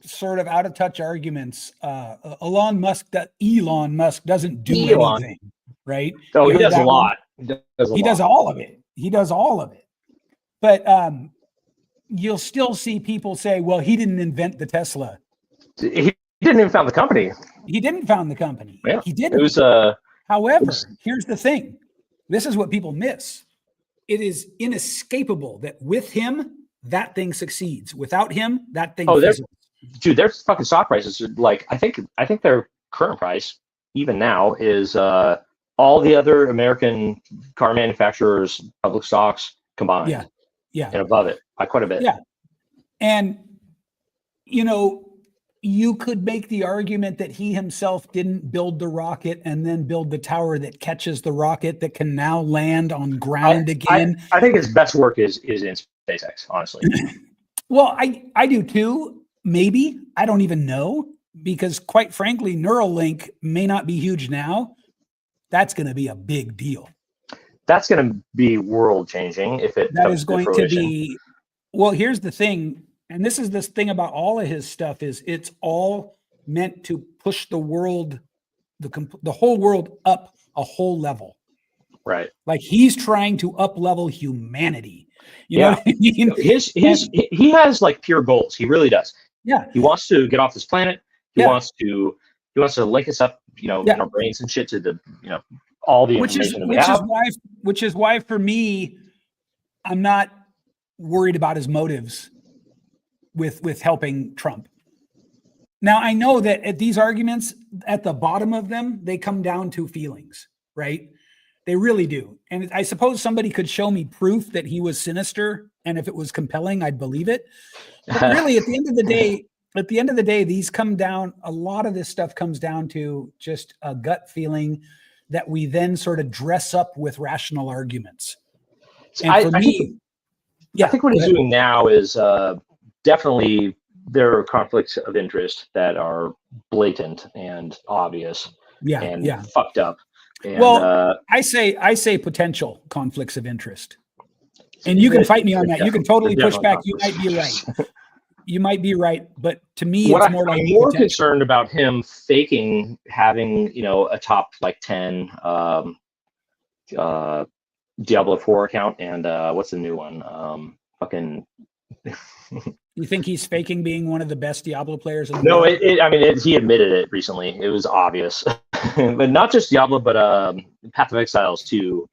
sort of out of touch arguments. Elon Musk doesn't do anything, right? Oh, he does a lot. He does all of it. He does all of it. But you'll still see people say, well, he didn't invent the Tesla. He didn't even found the company. He didn't found the company. Yeah. He didn't. It was However, here's the thing. This is what people miss. It is inescapable that with him, that thing succeeds. Without him, that thing fizzles. Dude, their fucking stock prices are like, I think their current price, even now, is all the other American car manufacturers' public stocks combined. Yeah. Yeah. And above it by quite a bit. Yeah. And, you know, you could make the argument that he himself didn't build the rocket and then build the tower that catches the rocket that can now land on ground again. I think his best work is in SpaceX, honestly. Well, I do too. Maybe. I don't even know, because quite frankly, Neuralink may not be huge now. That's going to be a big deal. That's going to be world changing if it that is going to be. Well, here's the thing. And this is this thing about all of his stuff is it's all meant to push the world, the whole world up a whole level. Right. Like he's trying to up level humanity. You know what I mean? He has like pure goals. He really does. Yeah. He wants to get off this planet. He wants to link us up, in our brains and shit to the, all the information that we have. Which is why for me, I'm not worried about his motives with helping Trump. Now, I know that at these arguments, at the bottom of them, they come down to feelings, right? They really do. And I suppose somebody could show me proof that he was sinister, and if it was compelling, I'd believe it. But really, at the end of the day, these come down, a lot of this stuff comes down to just a gut feeling that we then sort of dress up with rational arguments. And I think what he's doing now is definitely there are conflicts of interest that are blatant and obvious and fucked up. And, I say potential conflicts of interest. And you can fight me on that. You can totally push back. You might be right. You might be right, but to me, it's more like I'm more concerned about him faking having, a top like 10 Diablo 4 account and what's the new one? You think he's faking being one of the best Diablo players in the world? No, he admitted it recently. It was obvious, but not just Diablo, but Path of Exiles too.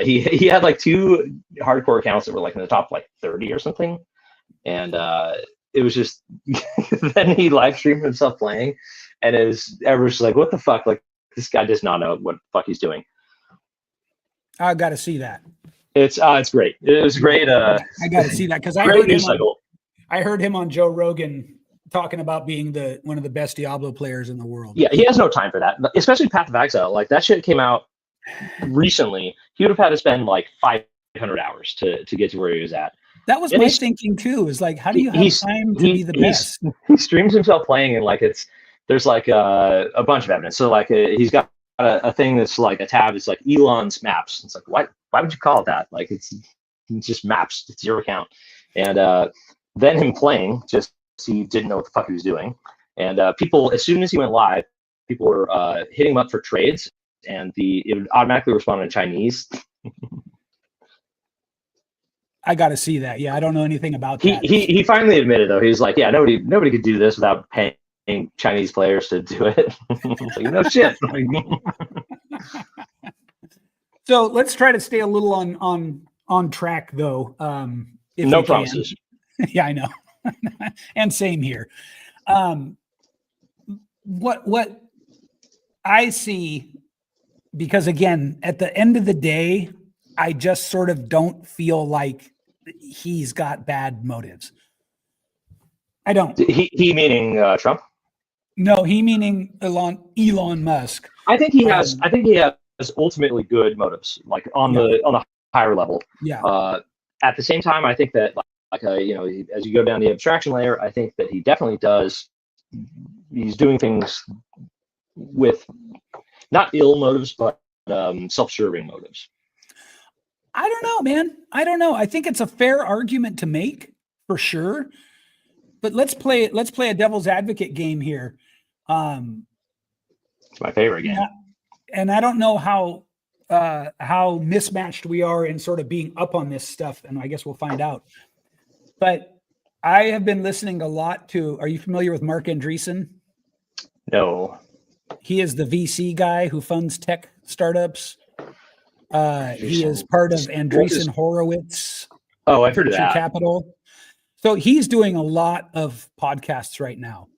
He had like 2 hardcore accounts that were like in the top like 30 or something. And it was just then he live streamed himself playing, and everyone's like, "What the fuck? Like this guy does not know what the fuck he's doing." I got to see that. It's great. It was great. I got to see that because I heard him on Joe Rogan talking about being one of the best Diablo players in the world. Yeah, he has no time for that, especially Path of Exile. Like that shit came out recently. He would have had to spend like 500 hours to get to where he was at. That was my thinking too. Is like, how do you have time to be the best? He streams himself playing, and like there's like a bunch of evidence. So like he's got a thing that's like a tab. It's like Elon's Maps. It's like why would you call it that? Like it's just maps. It's your account. And then him playing, just he didn't know what the fuck he was doing. And people, as soon as he went live, people were hitting him up for trades, and it would automatically respond in Chinese. I got to see that. Yeah, I don't know anything about that. He finally admitted though. He's like, yeah, nobody could do this without paying Chinese players to do it. It's like, no shit. So let's try to stay a little on track though. No promises. Yeah, I know. And same here. What I see, because again, at the end of the day, I just sort of don't feel like he's got bad motives. I don't. He meaning Trump? No, he meaning Elon Musk. I think he has. I think he has ultimately good motives, like on the higher level. Yeah. At the same time, I think that as you go down the abstraction layer, I think that he definitely does. He's doing things with not ill motives, but self-serving motives. I don't know, man. I don't know. I think it's a fair argument to make for sure. But let's play a devil's advocate game here. It's my favorite game. And I don't know how mismatched we are in sort of being up on this stuff, and I guess we'll find out. But I have been listening a lot to. Are you familiar with Mark Andreessen? No. He is the VC guy who funds tech startups. He is part of Andreessen Horowitz. Oh, I've heard of that. Capital. So he's doing a lot of podcasts right now.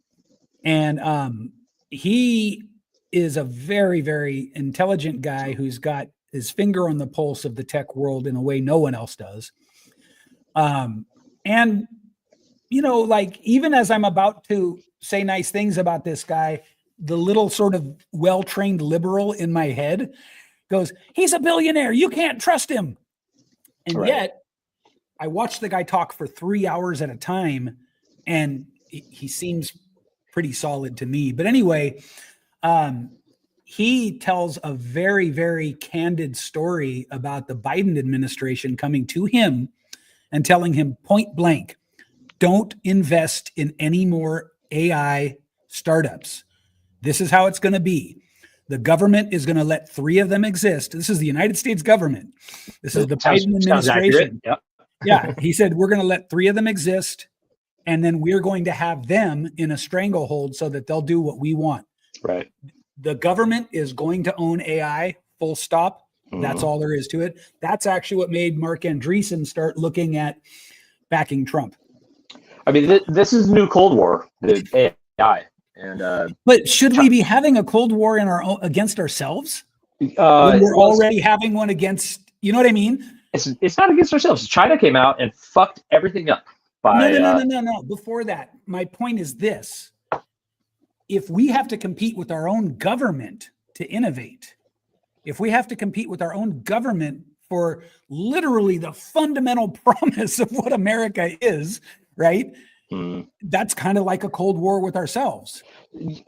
And he is a very, very intelligent guy who's got his finger on the pulse of the tech world in a way no one else does. And, like even as I'm about to say nice things about this guy, the little sort of well-trained liberal in my head goes, he's a billionaire. You can't trust him. And yet I watched the guy talk for 3 hours at a time, and he seems pretty solid to me. But anyway, he tells a very, very candid story about the Biden administration coming to him and telling him point blank, don't invest in any more AI startups. This is how it's going to be. The government is going to let 3 of them exist. This is the United States government. This is the Biden administration. Yep. Yeah. He said, we're going to let 3 of them exist, and then we're going to have them in a stranglehold so that they'll do what we want. Right. The government is going to own AI, full stop. That's all there is to it. That's actually what made Mark Andreessen start looking at backing Trump. I mean, this is the new Cold War, the AI. And but should we be having a Cold War in our own, against ourselves? When we're already having one against, you know what I mean? It's not against ourselves. China came out and fucked everything up. No. Before that, my point is this: if we have to compete with our own government to innovate, if we have to compete with our own government for literally the fundamental promise of what America is, right? That's kind of like a Cold War with ourselves.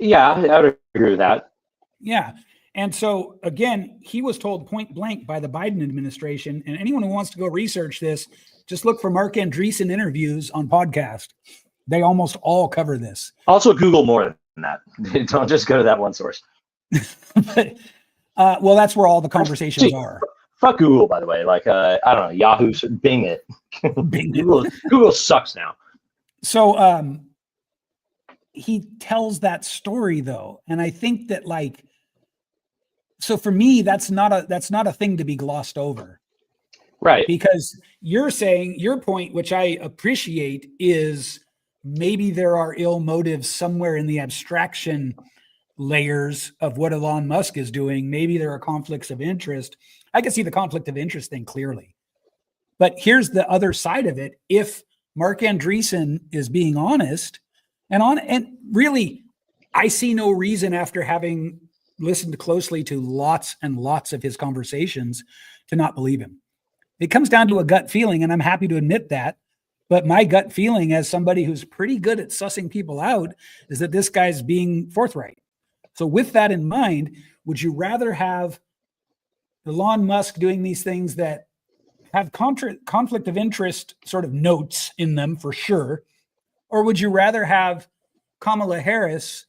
Yeah, I would agree with that. Yeah. And so, again, he was told point blank by the Biden administration, and anyone who wants to go research this, just look for Mark Andreessen interviews on podcast. They almost all cover this. Also, Google more than that. Don't just go to that one source. But, well, that's where all the conversations are. Fuck Google, by the way. Like, I don't know, Yahoo, Bing it. Google sucks now. So he tells that story though, and I think that so for me, that's not a thing to be glossed over, right? Because you're saying your point, which I appreciate, is maybe there are ill motives somewhere in the abstraction layers of what Elon Musk is doing. Maybe there are conflicts of interest. I can see the conflict of interest thing clearly, but here's the other side of it. If Mark Andreessen is being honest and really, I see no reason after having listened closely to lots and lots of his conversations to not believe him. It comes down to a gut feeling, and I'm happy to admit that. But my gut feeling as somebody who's pretty good at sussing people out is that this guy's being forthright. So with that in mind, would you rather have Elon Musk doing these things that have conflict of interest sort of notes in them for sure? Or would you rather have Kamala Harris,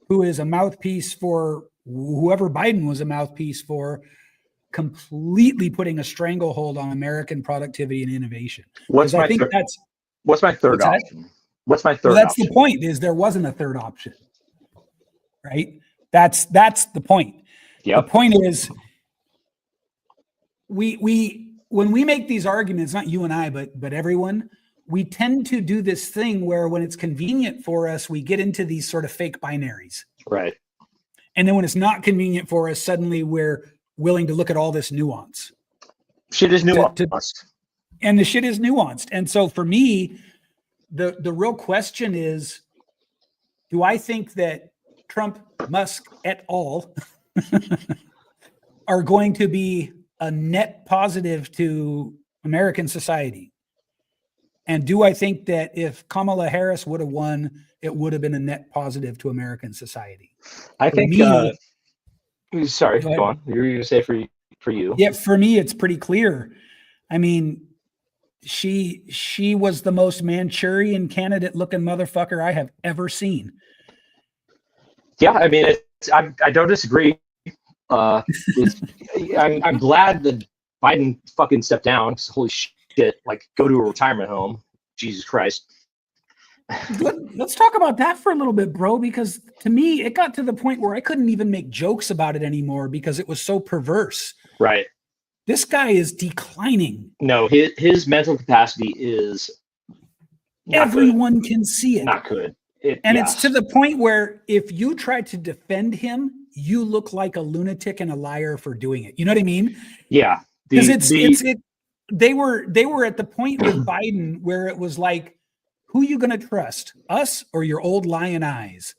who is a mouthpiece for whoever Biden was a mouthpiece for, completely putting a stranglehold on American productivity and innovation? What's my third option? What's my third option? That's the point, is there wasn't a third option, right? That's the point. Yep. The point is when we make these arguments, not you and I, but everyone, we tend to do this thing where when it's convenient for us, we get into these sort of fake binaries. Right. And then when it's not convenient for us, suddenly we're willing to look at all this nuance. Shit is nuanced. And the shit is nuanced. And so for me, the real question is Do I think that Trump, Musk et al. Are going to be a net positive to American society? And do I think that if Kamala Harris would have won, it would have been a net positive to American society? I For think. me, Sorry, go ahead. go on. You were going to say for you. Yeah, for me, it's pretty clear. I mean, she was the most Manchurian candidate looking motherfucker I have ever seen. Yeah, I mean, I don't disagree. I'm glad that Biden fucking stepped down. Holy shit! Like, go to a retirement home. Jesus Christ. Let's talk about that for a little bit, bro, because to me, it got to the point where I couldn't even make jokes about it anymore because it was so perverse. Right. This guy is declining. No, his mental capacity is everyone can see it. Not good. It's to the point where if you try to defend him, you look like a lunatic and a liar for doing it. You know what I mean? Yeah. Because they were at the point with Biden where it was like, who are you going to trust, us or your old lion eyes?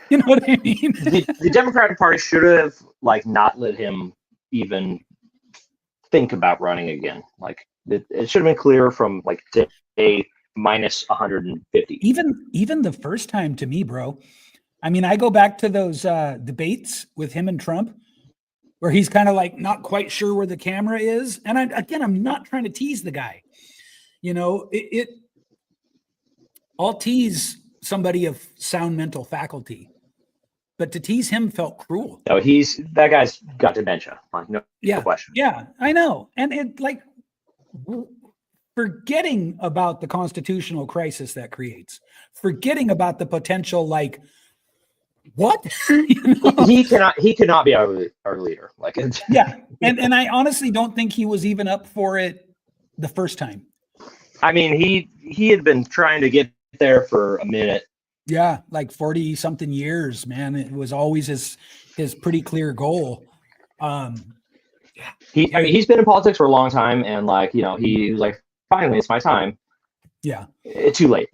You know what I mean? The Democratic Party should have not let him even think about running again. It should have been clear from day minus 150. Even the first time, to me, bro. I mean, I go back to those debates with him and Trump where he's kind of not quite sure where the camera is. And I'm not trying to tease the guy. You know, I'll tease somebody of sound mental faculty, but to tease him felt cruel. No, that guy's got dementia. No question. Yeah, I know. And it forgetting about the constitutional crisis that creates, forgetting about the potential, what? You know? He cannot be our leader. Yeah. And I honestly don't think he was even up for it the first time. I mean, he had been trying to get there for a minute. Yeah, 40 something years, man. It was always his pretty clear goal. He's been in politics for a long time, and he was like, finally, it's my time. Yeah. It's too late.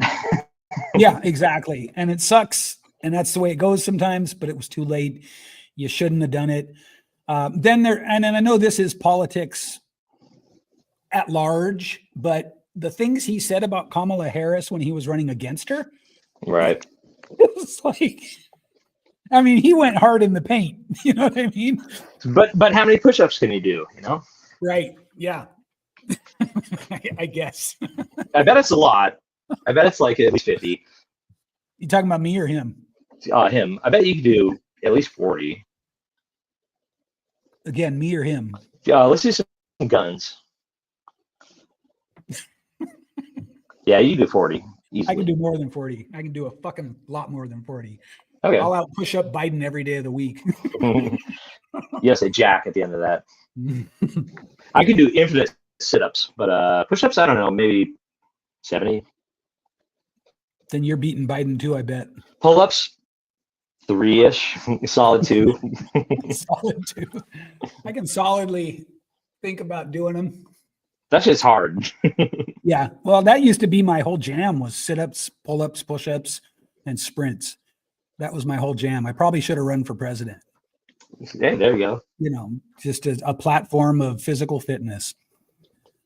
Yeah, exactly. And it sucks. And that's the way it goes sometimes, but it was too late. You shouldn't have done it. And I know this is politics at large, but the things he said about Kamala Harris when he was running against her. Right. It was he went hard in the paint. You know what I mean? But how many push-ups can he do, you know? Right. Yeah. I guess. I bet it's a lot. I bet it's at least 50. You talking about me or him? Him. I bet you could do at least 40. Again, me or him? Let's do some guns. Yeah, you do 40. Easily. I can do more than 40. I can do a fucking lot more than 40. Okay. I'll out push up Biden every day of the week. Yes, a jack at the end of that. I could do infinite sit-ups, but push-ups, I don't know, maybe 70. Then you're beating Biden too, I bet. Pull-ups, 3-ish, solid 2. Solid 2. I can solidly think about doing them. That's just hard. Yeah. Well, that used to be my whole jam was sit-ups, pull-ups, push-ups, and sprints. That was my whole jam. I probably should have run for president. Yeah, there you go. You know, just a platform of physical fitness.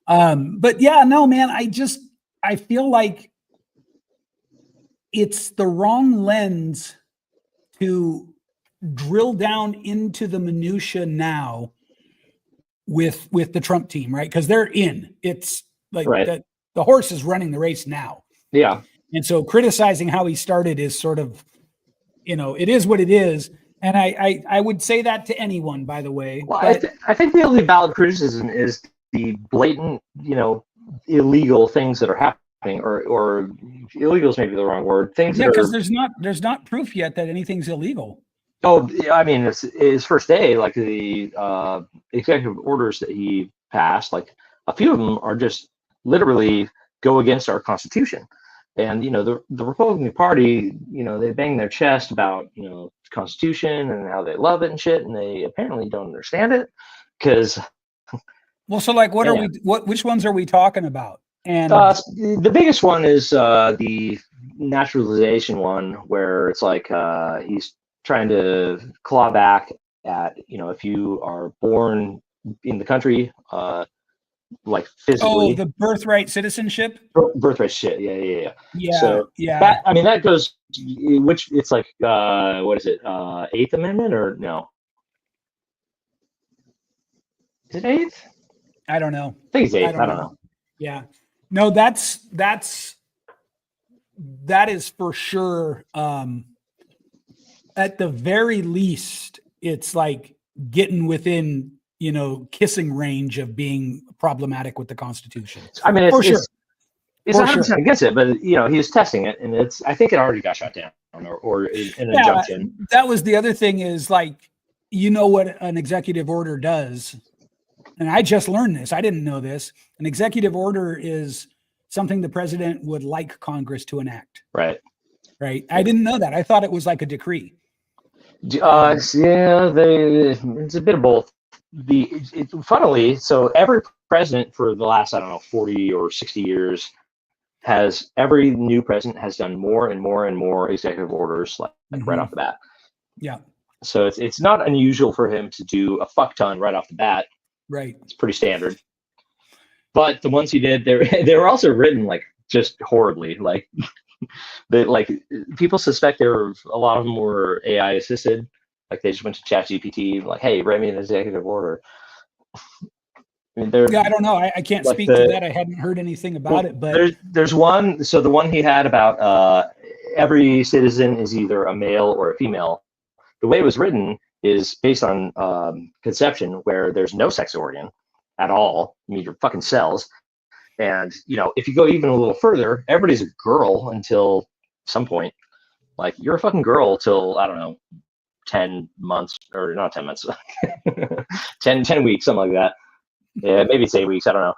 But yeah, no, man, I feel like it's the wrong lens to drill down into the minutia now with the Trump team, right? Because they're in. It's right. The horse is running the race now. Yeah. And so criticizing how he started is sort of, it is what it is. And I would say that to anyone, by the way. Well, I think the only valid criticism is the blatant, illegal things that are happening, or illegal is maybe the wrong word. Things. Yeah, because there's not proof yet that anything's illegal. Oh, I mean, it's his first day. The executive orders that he passed, a few of them are just literally go against our Constitution. And the Republican Party, they bang their chest about Constitution and how they love it and shit, and they apparently don't understand it because. Well, so which ones are we talking about? And the biggest one is the naturalization one where it's like he's trying to claw back at, if you are born in the country, like physically. Oh, the birthright citizenship. Birthright shit. Yeah. Yeah, So yeah. that goes, which it's like, what is it? Eighth Amendment or no? Is it eighth? I don't know. I think it's eighth. I don't know. Yeah. No, that is for sure. At the very least, it's like getting within, kissing range of being problematic with the Constitution. I mean, for sure. It's 100% against it, but he's testing it, and I think it already got shut down or an injunction. That was the other thing is like, what an executive order does. And I just learned this. I didn't know this. An executive order is something the president would like Congress to enact. Right. I didn't know that. I thought it was like a decree. Yeah, it's a bit of both. Funnily, so every president for the last, 40 or 60 years every new president has done more and more and more executive orders like right off the bat. Yeah. So it's not unusual for him to do a fuck ton right off the bat. Right. It's pretty standard. But the ones he did, they were also written like just horribly. Like people suspect a lot of them were AI assisted. Like they just went to ChatGPT, like, hey, write me an executive order. I mean, I don't know. I can't speak to that. I hadn't heard anything about it, but there's one. So the one he had about every citizen is either a male or a female. The way it was written is based on conception, where there's no sex organ at all. I mean, your fucking cells. And if you go even a little further, everybody's a girl until some point. Like you're a fucking girl till 10 months, or not 10 months, 10 weeks, something like that. Yeah, maybe it's 8 weeks. I don't know.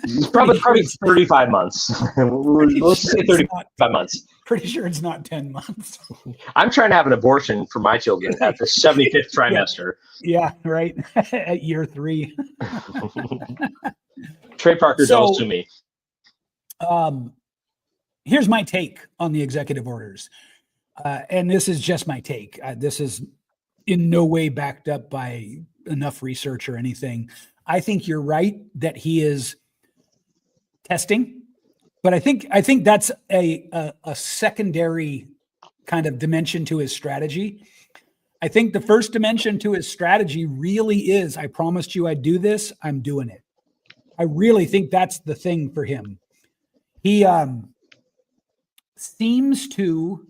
It's probably 35 months. Let's say 35 months. Pretty sure it's not 10 months. I'm trying to have an abortion for my children at the 75th trimester. Yeah, right. At year 3. Trey Parker, don't sue me. Here's my take on the executive orders. And this is just my take. This is in no way backed up by enough research or anything. I think you're right that he is testing, but I think that's a secondary kind of dimension to his strategy. I think the first dimension to his strategy really is, I promised you I'd do this, I'm doing it. I really think that's the thing for him. He seems to,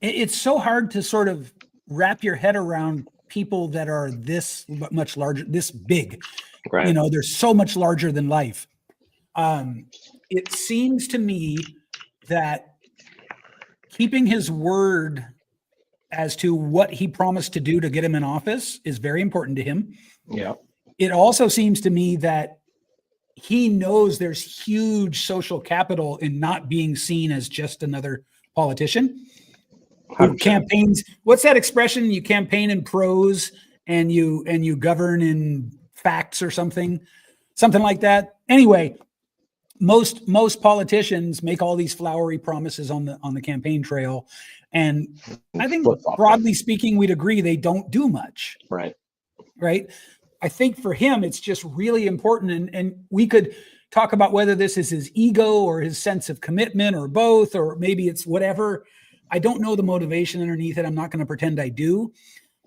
it's so hard to sort of wrap your head around people that are this much larger, this big, right. They're so much larger than life. It seems to me that keeping his word as to what he promised to do to get him in office is very important to him. Yeah. It also seems to me that he knows there's huge social capital in not being seen as just another politician. Who campaigns, what's that expression? You campaign in prose and you govern in facts or something like that. Anyway, most politicians make all these flowery promises on the campaign trail, and I think broadly speaking, we'd agree they don't do much. Right. I think for him, it's just really important, and we could talk about whether this is his ego or his sense of commitment or both, or maybe it's whatever. I don't know the motivation underneath it. I'm not going to pretend I do.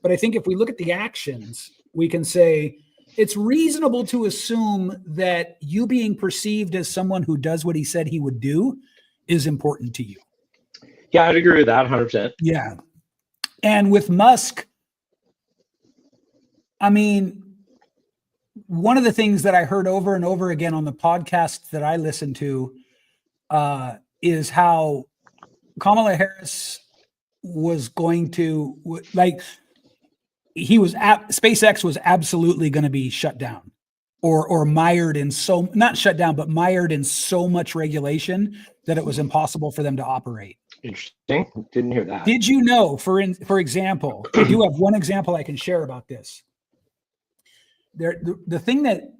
But I think if we look at the actions, we can say it's reasonable to assume that you being perceived as someone who does what he said he would do is important to you. Yeah, I'd agree with that 100%. Yeah. And with Musk, I mean, one of the things that I heard over and over again on the podcasts that I listened to is how Kamala Harris was going to, like, SpaceX was absolutely going to be shut down or mired in not shut down, but mired in so much regulation that it was impossible for them to operate. Interesting. Didn't hear that. Did you know, for example, I do have one example I can share about this. The thing that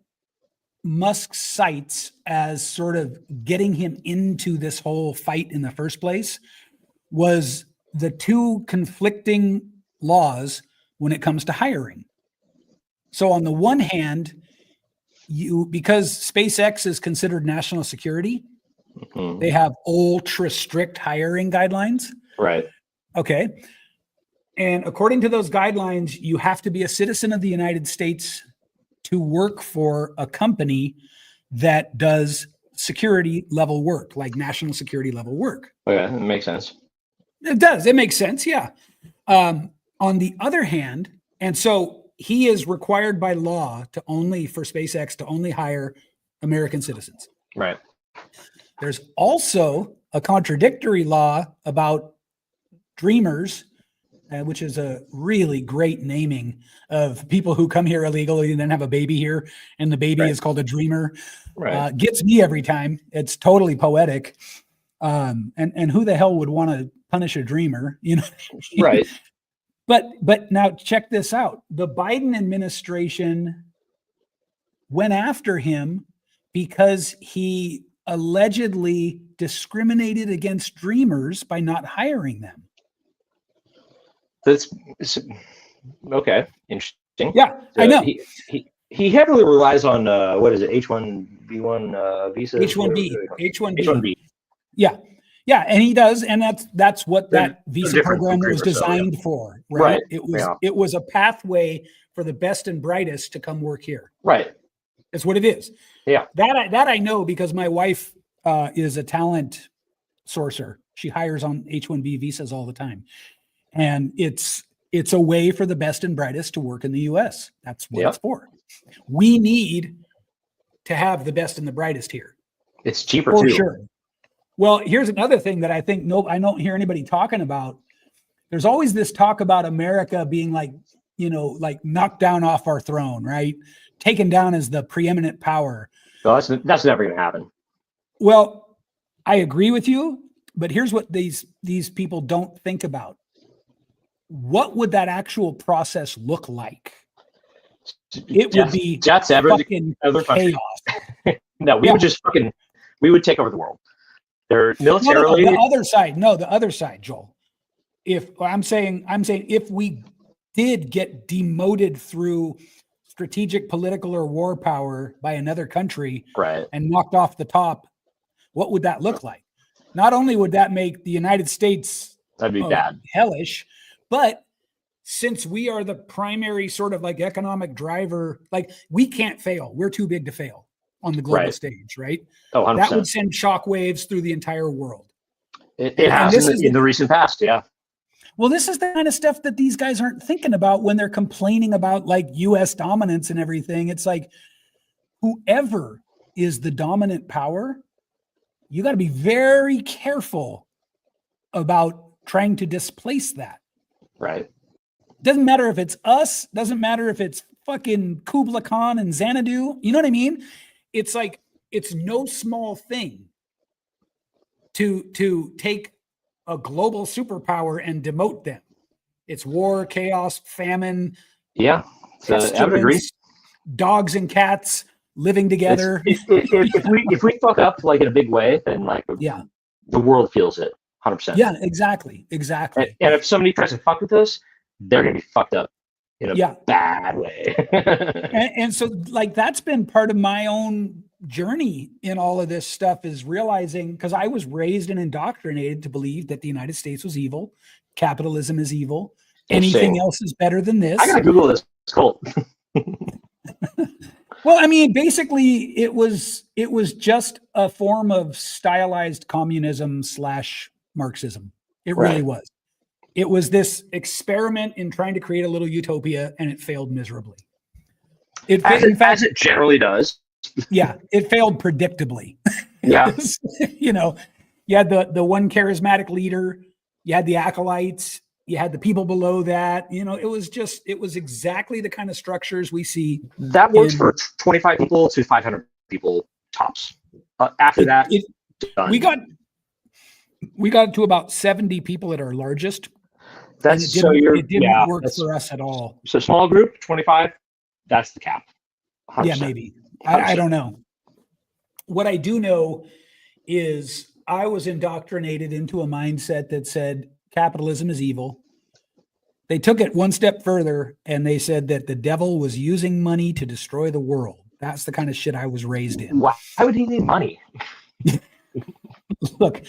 Musk cites as sort of getting him into this whole fight in the first place was the two conflicting laws when it comes to hiring. So on the one hand, because SpaceX is considered national security, they have ultra strict hiring guidelines. Right. Okay. And according to those guidelines, you have to be a citizen of the United States to work for a company that does security level work, like national security level work. Okay, that makes sense. It does. It makes sense. Yeah. On the other hand, and so he is required by law for SpaceX to only hire American citizens. Right. There's also a contradictory law about dreamers, which is a really great naming of people who come here illegally and then have a baby here, and the baby is called a dreamer. Right. Gets me every time. It's totally poetic. And who the hell would want to punish a dreamer? You know, right. But now check this out. The Biden administration went after him because he allegedly discriminated against dreamers by not hiring them. That's okay. Interesting. Yeah, so I know. He heavily relies on what is it? H1B1 visa. H1B. Yeah. Yeah, and he does, and that's what that visa program was designed for, right? It was a pathway for the best and brightest to come work here. Right. That's what it is. Yeah. That I know because my wife is a talent sourcer. She hires on H1B visas all the time. And it's a way for the best and brightest to work in the US. That's what it's for. We need to have the best and the brightest here. It's cheaper for too. Sure. Well, here's another thing that I think I don't hear anybody talking about. There's always this talk about America being like knocked down off our throne, right? Taken down as the preeminent power. Well, that's never going to happen. Well, I agree with you, but here's what these people don't think about. What would that actual process look like? It would be fucking chaos. No, we would take over the world. They're militarily. No, the other side, Joel. I'm saying if we did get demoted through strategic, political, or war power by another country, right, and knocked off the top, what would that look like? Not only would that make the United States bad, hellish, but since we are the primary sort of like economic driver, like we can't fail. We're too big to fail on the global stage, right? Oh, 100%. That would send shockwaves through the entire world. It has in the recent past, yeah. Well, this is the kind of stuff that these guys aren't thinking about when they're complaining about like U.S. dominance and everything. It's like whoever is the dominant power, you got to be very careful about trying to displace that. Right. Doesn't matter if it's us. Doesn't matter if it's fucking Kubla Khan and Xanadu. You know what I mean? It's like, it's no small thing to take a global superpower and demote them. It's war, chaos, famine. Yeah. So I would agree. Dogs and cats living together. If we fuck up like in a big way, then like the world feels it 100%. Yeah, exactly. And if somebody tries to fuck with us, they're gonna be fucked up in a bad way. and so like that's been part of my own journey in all of this stuff, is realizing, because I was raised and indoctrinated to believe that the United States was evil, capitalism is evil, anything else is better than this. I gotta Google this. It's cool. Well, I mean, basically it was just a form of stylized communism / Marxism. It really was. It was this experiment in trying to create a little utopia, and it failed miserably. As it generally does. Yeah, it failed predictably. Yeah. You had the one charismatic leader, you had the acolytes, you had the people below that. It was exactly the kind of structures we see. That works for 25 people to 500 people tops. After that, done. We got to about 70 people at our largest. It didn't work for us at all. So small group, 25, that's the cap. 100%. Yeah, maybe. I don't know. What I do know is I was indoctrinated into a mindset that said capitalism is evil. They took it one step further and they said that the devil was using money to destroy the world. That's the kind of shit I was raised in. Why would he need money? Look,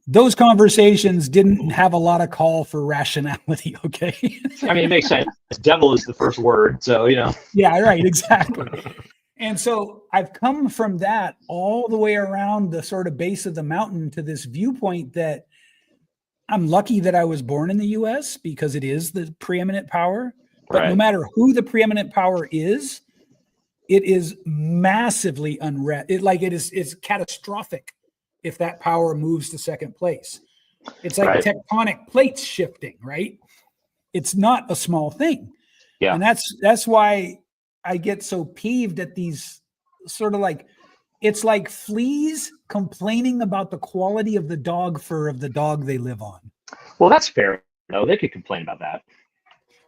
those conversations didn't have a lot of call for rationality, okay? I mean, it makes sense. Devil is the first word, so, you know. Yeah, right, exactly. And so I've come from that all the way around the sort of base of the mountain to this viewpoint that I'm lucky that I was born in the US because it is the preeminent power. But no matter who the preeminent power is, it is massively unrest. It's catastrophic if that power moves to second place. It's like tectonic plates shifting, right? It's not a small thing. Yeah. And that's why I get so peeved at these sort of like, it's like fleas complaining about the quality of the dog fur of the dog they live on. Well, that's fair. No, they could complain about that.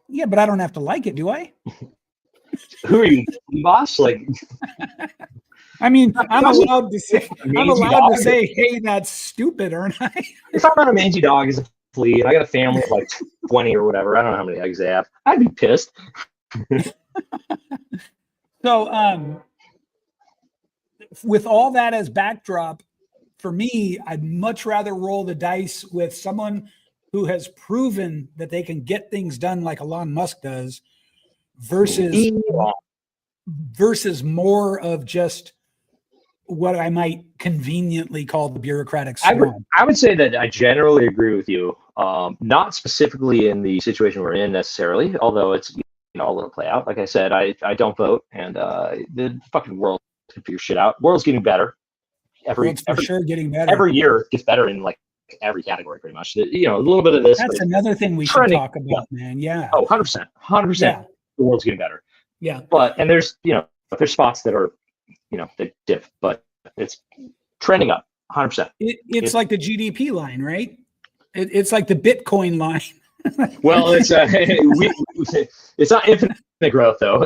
Yeah, but I don't have to like it, do I? Who are you, boss? Like, I mean, I'm allowed to say, hey, that's stupid, aren't I? If I'm on a mangy dog as a flea, and I got a family of like 20 or whatever, I don't know how many eggs they have, I'd be pissed. So, with all that as backdrop, for me, I'd much rather roll the dice with someone who has proven that they can get things done like Elon Musk does versus more of just what I might conveniently call the bureaucratic swarm. I would say that I generally agree with you. Not specifically in the situation we're in necessarily, although it's, you know, all it'll play out. Like I said, I don't vote, and the fucking world can figure shit out. World's getting better. Every year gets better in like every category, pretty much. You know, a little bit of this. That's another thing we should talk about, man. Yeah. Oh, 100%. 100%. Yeah. The world's getting better. Yeah. And there's, you know, there's spots that are, you know, that dip, but it's trending up 100%. It's like the GDP line, right? It's like the Bitcoin line. Well, it's it's not infinite growth though,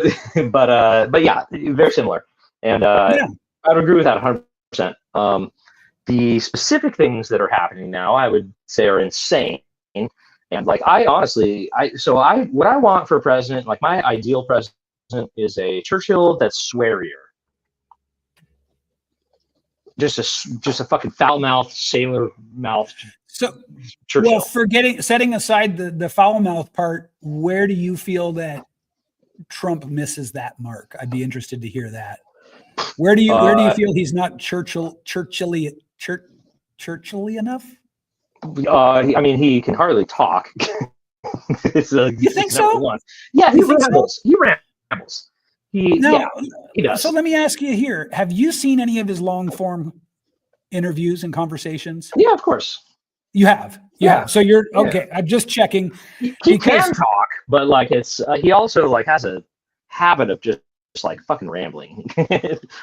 but yeah, very similar. And I would agree with that 100%. The specific things that are happening now, I would say, are insane. And like, I honestly, what I want for a president, like my ideal president, is a Churchill that's swearier. Just a fucking foul mouth, sailor mouth. So, Churchill. Well, setting aside the foul mouth part, where do you feel that Trump misses that mark? I'd be interested to hear that. Where do you feel he's not Churchilly enough? I mean, he can hardly talk. You think so? One. Yeah, he rambles. So? He rambles. He does. So let me ask you here: have you seen any of his long form interviews and conversations? Yeah, of course. You have. Yeah. So you're okay. I'm just checking. He can talk, but like he also like has a habit of just like fucking rambling,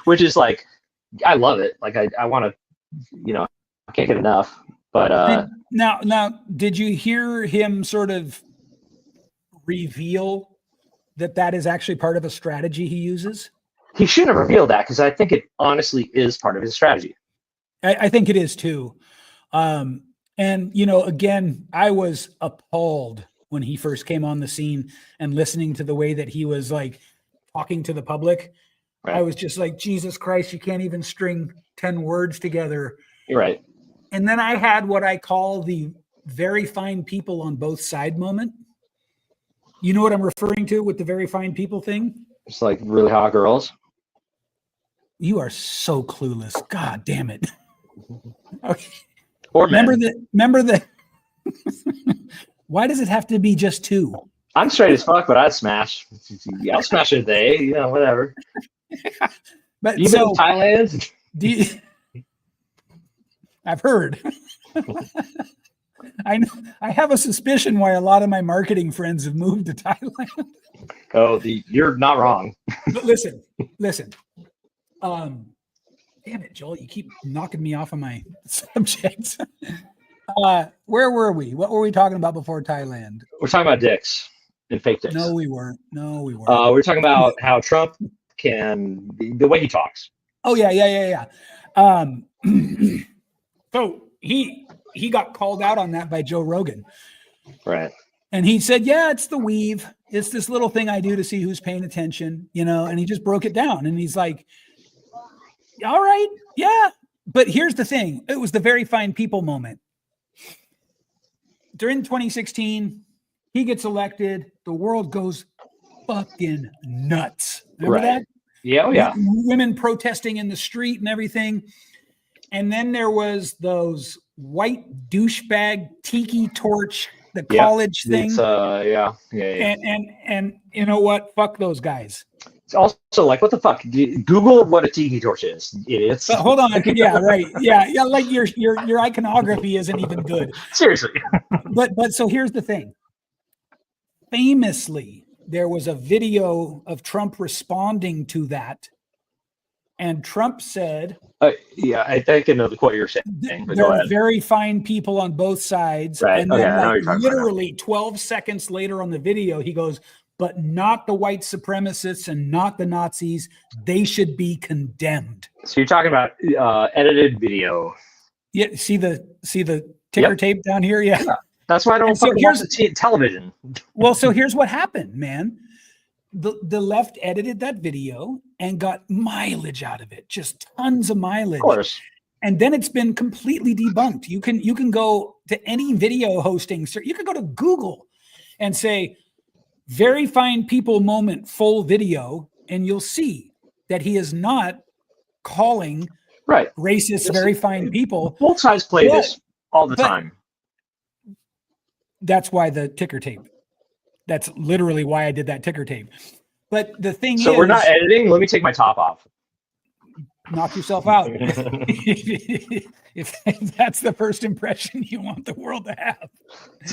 which is like, I love it. Like I want to, you know, I can't get enough. But now, did you hear him sort of reveal that is actually part of a strategy he uses? He shouldn't have revealed that, because I think it honestly is part of his strategy. I think it is too. And, you know, again, I was appalled when he first came on the scene and listening to the way that he was like talking to the public. Right. I was just like, Jesus Christ, you can't even string 10 words together. You're right. And then I had what I call the very fine people on both side moment. You know what I'm referring to with the very fine people thing? It's like really hot girls. You are so clueless. God damn it. Okay. Or remember the why does it have to be just two? I'm straight as fuck, but I'd smash. Yeah, I'll smash a day, you know, whatever. But you been to Thailand? I've heard. I have a suspicion why a lot of my marketing friends have moved to Thailand. Oh, you're not wrong. But listen. Damn it, Joel! You keep knocking me off of my subjects. Where were we? What were we talking about before Thailand? We're talking about dicks and fake dicks. No, we weren't. We're talking about how Trump talk and the way he talks. Oh yeah. So he got called out on that by Joe Rogan. Right. And he said, yeah, it's the weave. It's this little thing I do to see who's paying attention, and he just broke it down. And he's like, all right, yeah. But here's the thing. It was the very fine people moment. During 2016, he gets elected. The world goes fucking nuts. Remember that? Yeah, oh yeah. Women protesting in the street and everything. And then there was those white douchebag tiki torch, the college thing. Yeah. And you know what? Fuck those guys. It's also like, what the fuck? Google what a tiki torch is, idiots. But hold on. Yeah, right. Yeah. Like your iconography isn't even good. Seriously. But so here's the thing. Famously, there was a video of Trump responding to that. And Trump said, yeah, I think I know the quote you're saying. There are very fine people on both sides. Right. And then literally 12 seconds later on the video, he goes, but not the white supremacists and not the Nazis. They should be condemned. So you're talking about edited video. Yeah. See the ticker tape down here? Yeah. That's why I don't watch the television. Well, so here's what happened, man. The left edited that video and got mileage out of it, just tons of mileage. Of course. And then it's been completely debunked. You can go to any video hosting. So you can go to Google and say, very fine people moment full video, and you'll see that he is not calling racist, very fine people. Both sides play this all the time. That's why the ticker tape. That's literally why I did that ticker tape. But the thing is... So we're not editing? Let me take my top off. Knock yourself out. if that's the first impression you want the world to have.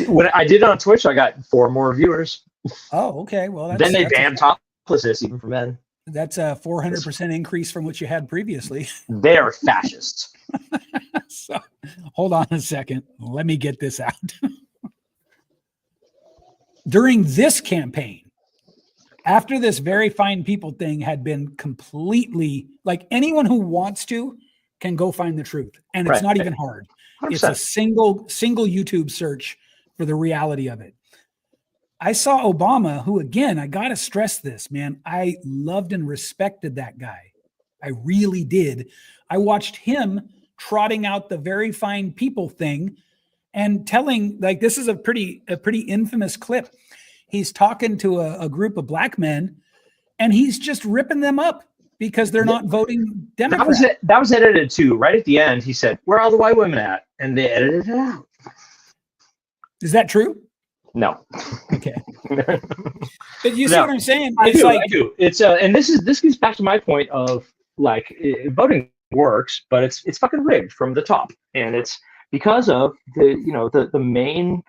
When I did it on Twitch, I got 4 more viewers. Oh, okay. Well, then they banned toplessness even for men. That's a 400% increase from what you had previously. They are fascists. So, hold on a second. Let me get this out. During this campaign, after this very fine people thing had been completely, like, anyone who wants to can go find the truth. And it's not even hard. 100%. It's a single YouTube search for the reality of it. I saw Obama, who, again, I got to stress this, man. I loved and respected that guy. I really did. I watched him trotting out the very fine people thing and telling, like, this is a pretty infamous clip. He's talking to a group of black men, and he's just ripping them up because they're not voting Democrat. That was edited too. Right at the end, he said, "Where are all the white women at?" And they edited it out. Is that true? No. Okay. But you see what I'm saying? I do. It's and this gets back to my point of, like, voting works, but it's fucking rigged from the top, and it's because of the main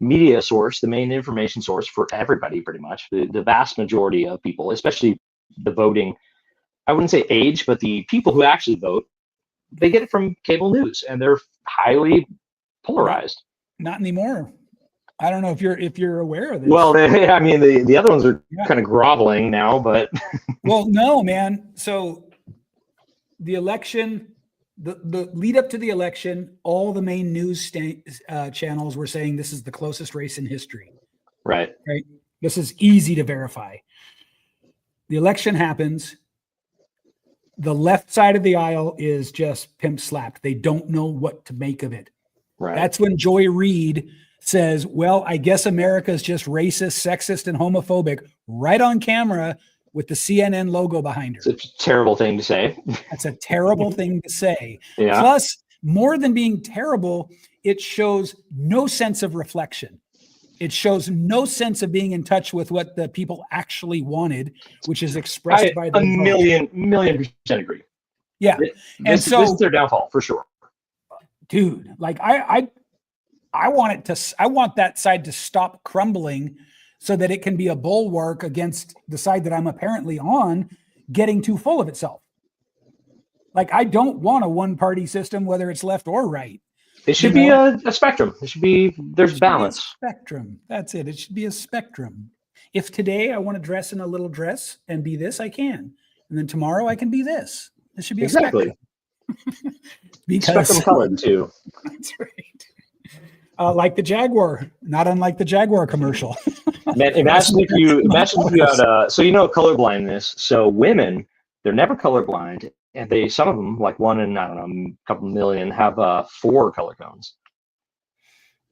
media source, the main information source for everybody, pretty much the vast majority of people, especially the voting. I wouldn't say age, but the people who actually vote, they get it from cable news, and they're highly polarized. Not anymore. I don't know if you're aware of this. Well, I mean, the other ones are kind of groveling now, but well, no, man. So the election, the lead up to the election, all the main news channels were saying this is the closest race in history. Right. This is easy to verify. The election happens. The left side of the aisle is just pimp slapped. They don't know what to make of it. Right. That's when Joy Reid says, well, I guess America is just racist, sexist, and homophobic, right on camera with the CNN logo behind her. It's a terrible thing to say. That's a terrible thing to say. Yeah. Plus, more than being terrible, it shows no sense of reflection. It shows no sense of being in touch with what the people actually wanted, which is expressed by the million % agree. Yeah. This is their downfall for sure. Dude, like I want that side to stop crumbling so that it can be a bulwark against the side that I'm apparently on getting too full of itself. Like, I don't want a one-party system, whether it's left or right. It should be a spectrum. It should be, there's balance. Spectrum. That's it. It should be a spectrum. If today I want to dress in a little dress and be this, I can. And then tomorrow I can be this. This should be Exactly. a spectrum. Because Spectrum colored too. that's right. Like the Jaguar, not unlike the Jaguar commercial. Man, imagine if you had so colorblindness. So women, they're never colorblind, and some of them, like one in, I don't know, a couple million, have 4 color cones.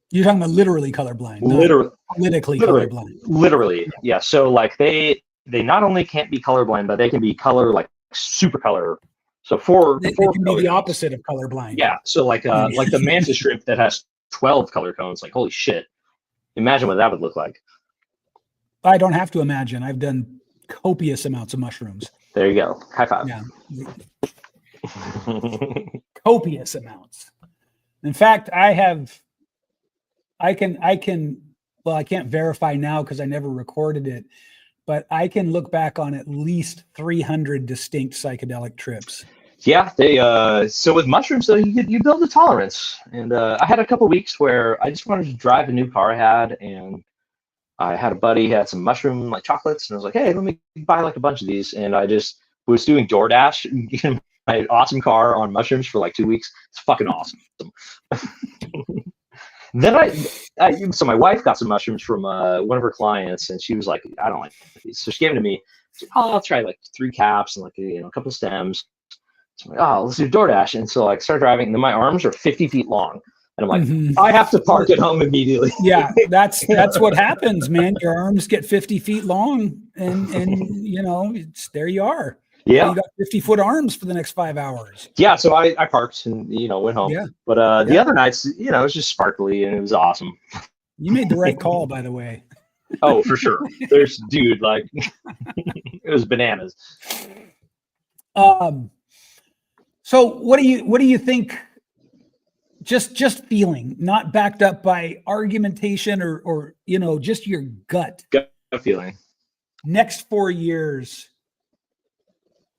You're talking about literally colorblind, literally colorblind. Literally, yeah. So like they not only can't be colorblind, but they can be color, like super color. So They can be the opposite of colorblind. Yeah. So like the mantis shrimp that has 12 color cones. Like, holy shit! Imagine what that would look like. I don't have to imagine. I've done copious amounts of mushrooms. There you go. High five. Yeah. Copious amounts. In fact, I can't verify now because I never recorded it, but I can look back on at least 300 distinct psychedelic trips. Yeah, so with mushrooms, though, you build a tolerance. And I had a couple weeks where I just wanted to drive a new car I had, and I had a buddy who had some mushroom like chocolates, and I was like, hey, let me buy like a bunch of these. And I just was doing DoorDash in my awesome car on mushrooms for like 2 weeks. It's fucking awesome. Then so my wife got some mushrooms from one of her clients, and she was like, I don't like these. So she gave them to me. Said, I'll try like 3 caps and like a couple of stems. So I'm like, oh, let's do DoorDash. And so like start driving, and then my arms are 50 feet long. And I'm like, I have to park at home immediately. Yeah, that's what happens, man. Your arms get 50 feet long, and there you are. Yeah, you got 50-foot arms for the next 5 hours. Yeah, so I parked and went home. Yeah, but the other nights, it was just sparkly and it was awesome. You made the right call, by the way. Oh, for sure. Dude, like it was bananas. So what do you think? Just feeling, not backed up by argumentation or just your gut feeling. Next 4 years,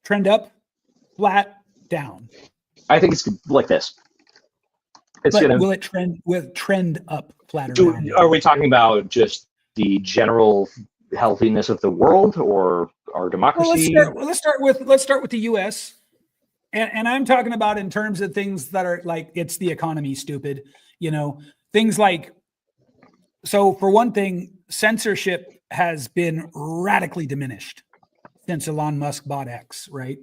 trend up, flat, down. I think it's like this. Will it trend up, flat, or down? Are we talking about just the general healthiness of the world or our democracy? Well, let's start with the U.S. And I'm talking about in terms of things that are like, it's the economy, stupid, things like, so for one thing, censorship has been radically diminished since Elon Musk bought X, right?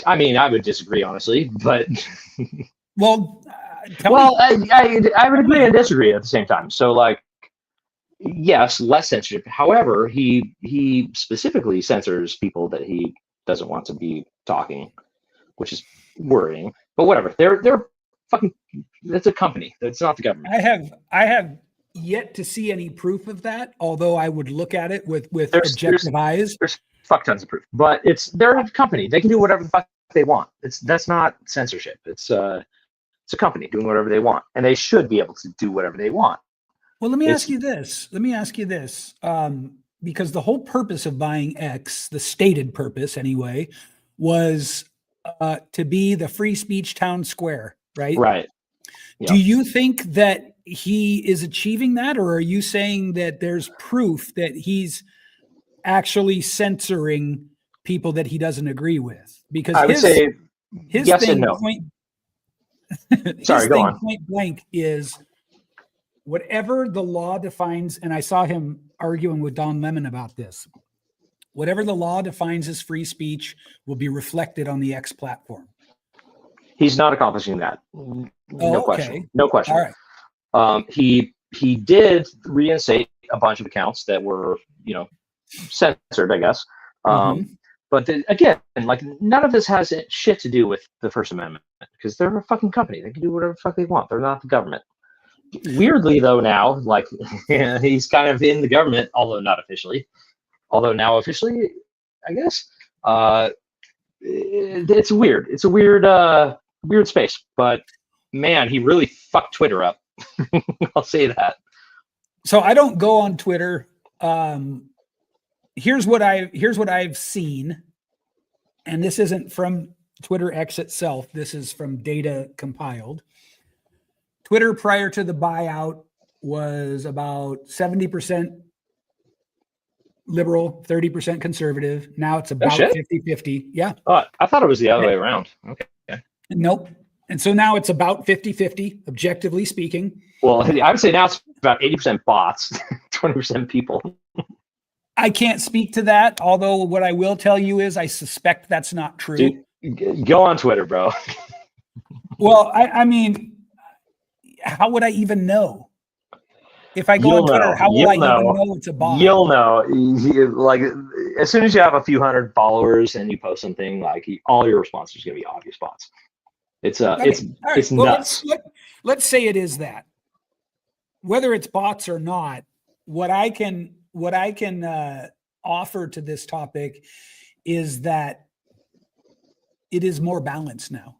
I mean, I would disagree, honestly, but. Well, I would agree and disagree at the same time. So like, yes, less censorship. However, he specifically censors people that he doesn't want to be talking, which is worrying, but whatever. They're fucking. It's a company. It's not the government. I have yet to see any proof of that. Although I would look at it with objective eyes. There's fuck tons of proof, but they're a company. They can do whatever the fuck they want. That's not censorship. It's a company doing whatever they want, and they should be able to do whatever they want. Well, let me ask you this. Because the whole purpose of buying X, the stated purpose anyway, was to be the free speech town square, right? Right. Yep. Do you think that he is achieving that, or are you saying that there's proof that he's actually censoring people that he doesn't agree with? Because I would say his yes thing and no. Point blank is whatever the law defines, and I saw him arguing with Don Lemon about this. Whatever the law defines as free speech will be reflected on the X platform. He's not accomplishing that. No question. No question. All right. He did reinstate a bunch of accounts that were, censored, I guess. But then, again, like none of this has shit to do with the First Amendment because they're a fucking company. They can do whatever the fuck they want. They're not the government. Weirdly, though, now, like he's kind of in the government, although not officially. Although now officially, I guess. It's weird. It's a weird space. But man, he really fucked Twitter up. I'll say that. So I don't go on Twitter. Here's what I've seen, and this isn't from Twitter X itself. This is from data compiled. Twitter prior to the buyout was about 70%. liberal, 30% conservative. Now it's Oh, about shit. 50-50. Yeah. Oh, I thought it was the other way around. Okay. Nope. And so now it's about 50-50, objectively speaking. Well, I would say now it's about 80% bots, 20% people. I can't speak to that, although what I will tell you is I suspect that's not true. Dude, go on Twitter, bro. Well, I mean, how would I even know? If I go You'll on Twitter, know. how will You'll I even know. know it's a bot? You'll know. Like, as soon as you have a few hundred followers and you post something, like all your responses are gonna be obvious bots. It's Okay. All right. it's Well, nuts. let's say it is that. Whether it's bots or not, what I can offer to this topic is that it is more balanced now.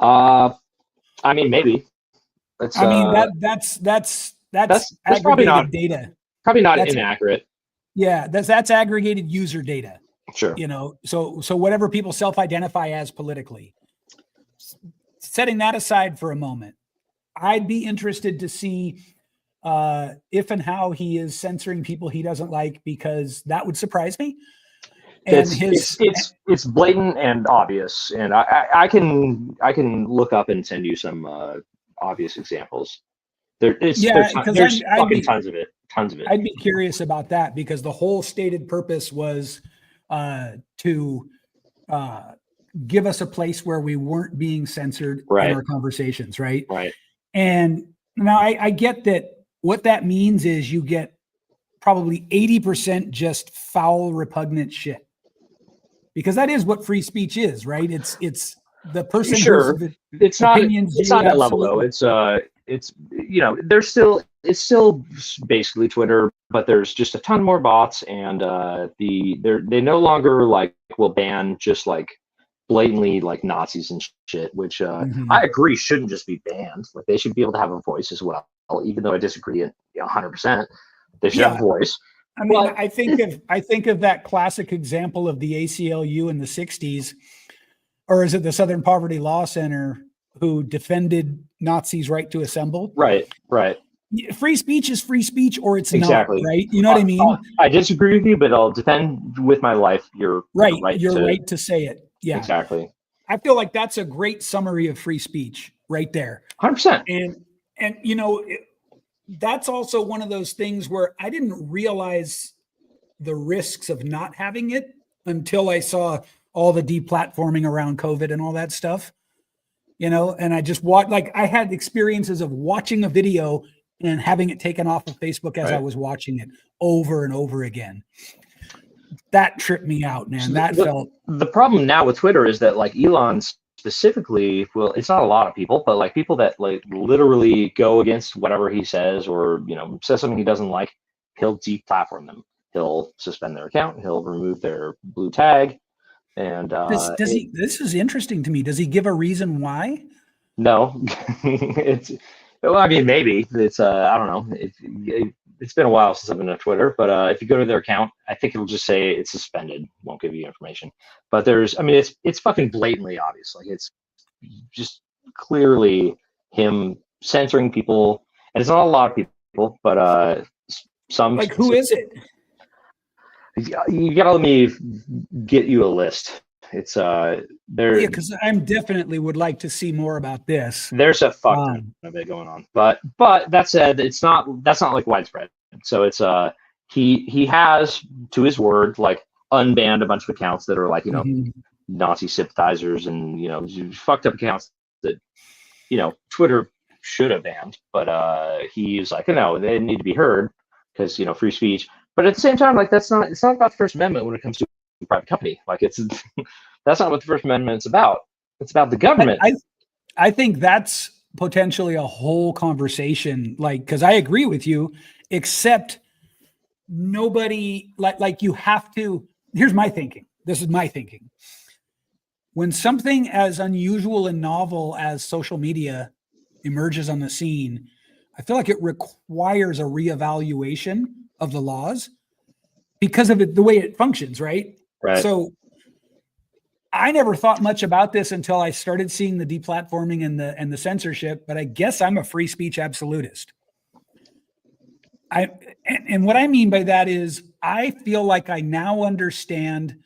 I mean, maybe. That's that's probably not data. Probably not That's inaccurate. Yeah, that's aggregated user data. Sure. You know, so whatever people self-identify as politically. Setting that aside for a moment, I'd be interested to see if and how he is censoring people he doesn't like, because that would surprise me. And it's blatant and obvious, and I can look up and send you some obvious examples. There's fucking tons of it. I'd be curious about that, because the whole stated purpose was to give us a place where we weren't being censored in our conversations, right? Right. And now I get that what that means is you get probably 80% just foul, repugnant shit, because that is what free speech is, right? It's the person. Sure. It's not that level though. It's it's still basically Twitter, but there's just a ton more bots, and they no longer will ban just blatantly Nazis and shit, which I agree shouldn't just be banned. Like, they should be able to have a voice as well, even though I disagree 100%. They should have a voice. I mean, but I think of that classic example of the ACLU in the 60s, or is it the Southern Poverty Law Center, who defended Nazis' right to assemble? Right. Free speech is free speech, or it's exactly not, right? You know what I mean? I disagree with you, but I'll defend with my life your right to say it. Yeah, exactly. I feel like that's a great summary of free speech right there. 100%. And that's also one of those things where I didn't realize the risks of not having it until I saw all the deplatforming around COVID and all that stuff. And I just watched, I had experiences of watching a video and having it taken off of Facebook as I was watching it over and over again. That tripped me out, man. The problem now with Twitter is that Elon specifically, well, it's not a lot of people, but people that literally go against whatever he says, or says something he doesn't like, he'll deplatform them. He'll suspend their account. He'll remove their blue tag. And does he? This is interesting to me. Does he give a reason why? No, I mean, maybe it's I don't know. It's been a while since I've been on Twitter, but if you go to their account, I think it'll just say it's suspended. Won't give you information. But it's fucking blatantly obvious. It's just clearly him censoring people, and it's not a lot of people, but some. Who is it? You gotta let me get you a list. It's there. Yeah, because I definitely would like to see more about this. There's a fuck ton of it going on, but that said, that's not widespread. So it's he has, to his word, unbanned a bunch of accounts that are Nazi sympathizers and fucked up accounts that Twitter should have banned, but he's no, they need to be heard because free speech. But at the same time, it's not about the First Amendment when it comes to a private company. That's not what the First Amendment's about. It's about the government. I think that's potentially a whole conversation. Because I agree with you, except nobody you have to. Here's my thinking. This is my thinking. When something as unusual and novel as social media emerges on the scene, I feel like it requires a reevaluation of the laws because of the way it functions, right? So I never thought much about this until I started seeing the deplatforming and the censorship, but I guess I'm a free speech absolutist. And what I mean by that is I feel like I now understand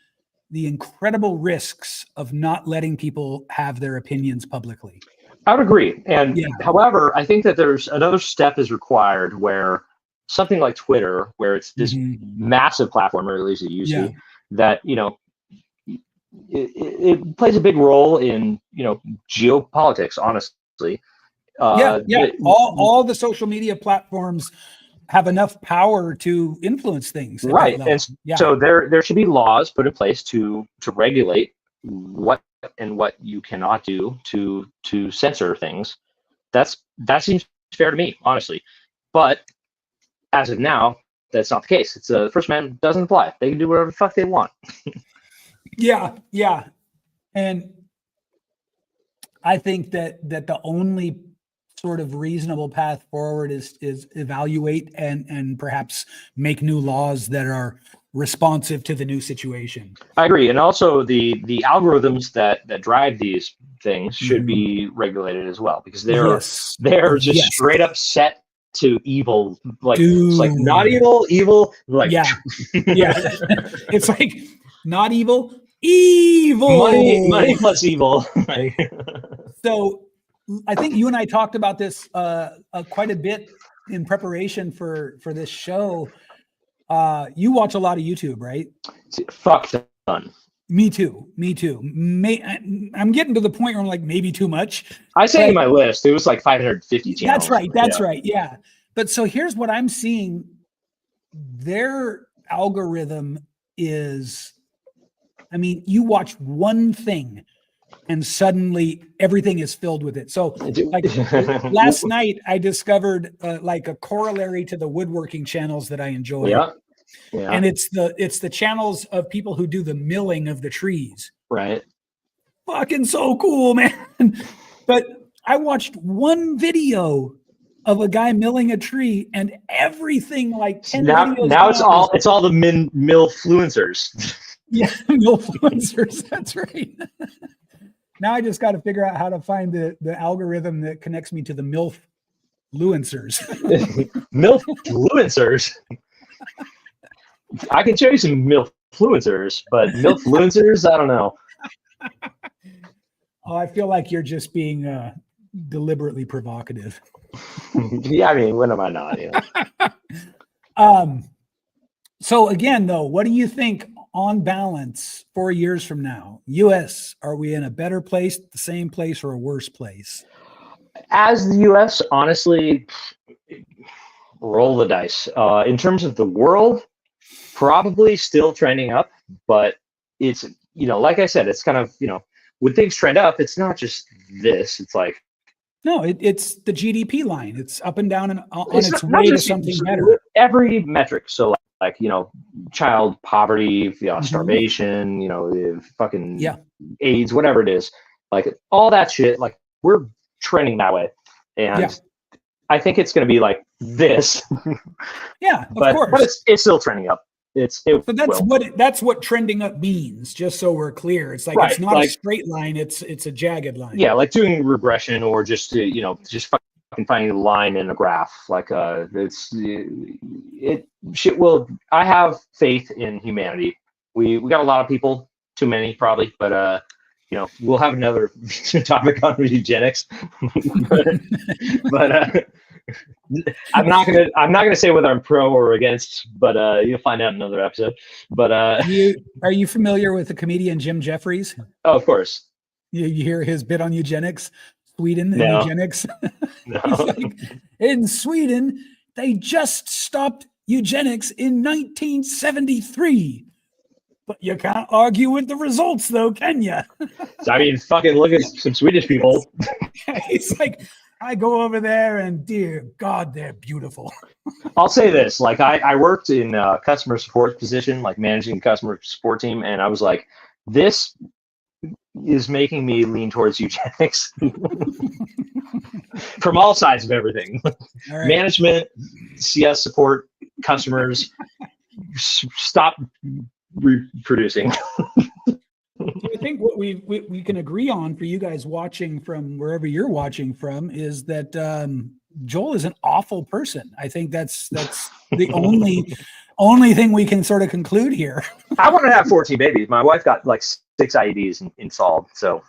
the incredible risks of not letting people have their opinions publicly. I would agree. And Yeah. however, I think that there's another step is required where something like Twitter, where it's this massive platform, or at least it used to be, that, you know, it plays a big role in, you know, geopolitics, honestly. All the social media platforms have enough power to influence things. Right. And so there should be laws put in place to regulate what you cannot do to censor things. That seems fair to me, honestly. But as of now, that's not the case. It's the First Amendment doesn't apply. They can do whatever the fuck they want. Yeah. And I think that the only sort of reasonable path forward is evaluate and perhaps make new laws that are responsive to the new situation. I agree. And also the algorithms that drive these things should be regulated as well, because they're just straight up set to evil. Like, it's like not evil, like it's like not evil, money plus evil. So I think you and I talked about this quite a bit in preparation for this show. You watch a lot of YouTube, right? Fuck ton. Me too. I'm getting to the point where I'm like, maybe too much. I say in my list, it was like 550 channels. That's right. Yeah. But so here's what I'm seeing. Their algorithm is, I mean, you watch one thing and suddenly everything is filled with it. So like last night I discovered like a corollary to the woodworking channels that I enjoy. Yeah. And it's the channels of people who do the milling of the trees. Right. Fucking so cool, man. But I watched one video of a guy milling a tree and everything like 10 videos. Now it's all the millfluencers. Yeah, millfluencers. That's right. Now I just got to figure out how to find the algorithm that connects me to the milfluencers. Milfluencers. I can show you some milfluencers, but milfluencers, I don't know. Oh, I feel like you're just being deliberately provocative. Yeah, I mean, when am I not? Yeah. So again, though, what do you think on balance 4 years from now? US, are we in a better place, the same place, or a worse place? As the US, honestly, roll the dice. In terms of the world, probably still trending up, but it's, you know, like I said, it's kind of, you know, when things trend up, it's not just this. It's like, no, it's the GDP line. It's up and down and on its way to something better. Every metric. So like, you know, child poverty, starvation, you know, fucking AIDS, whatever it is, like all that shit, like we're trending that way. And I think it's going to be like this. Yeah, of course. But it's still trending up. So that's what trending up means, just so we're clear. It's like, it's not a straight line, it's a jagged line. Yeah, like doing regression or just just fucking finding a line in a graph. Like shit will. I have faith in humanity. We got a lot of people, too many probably, but you know, we'll have another topic on eugenics. but I'm not gonna say whether I'm pro or against, but you'll find out in another episode. But are you familiar with the comedian Jim Jeffries? Oh, of course. You hear his bit on eugenics, Sweden and eugenics. No. He's like, in Sweden, they just stopped eugenics in 1973. But you can't argue with the results, though, can you? I mean, fucking look at some Swedish people. He's like, I go over there and dear God, they're beautiful. I'll say this, like I worked in a customer support position, like managing the customer support team. And I was like, this is making me lean towards eugenics from all sides of everything. All right. Management, CS support, customers, stop reproducing. I think what we can agree on for you guys watching from wherever you're watching from is that Joel is an awful person. I think that's the only thing we can sort of conclude here. I want to have 14 babies. My wife got like 6 IEDs installed, so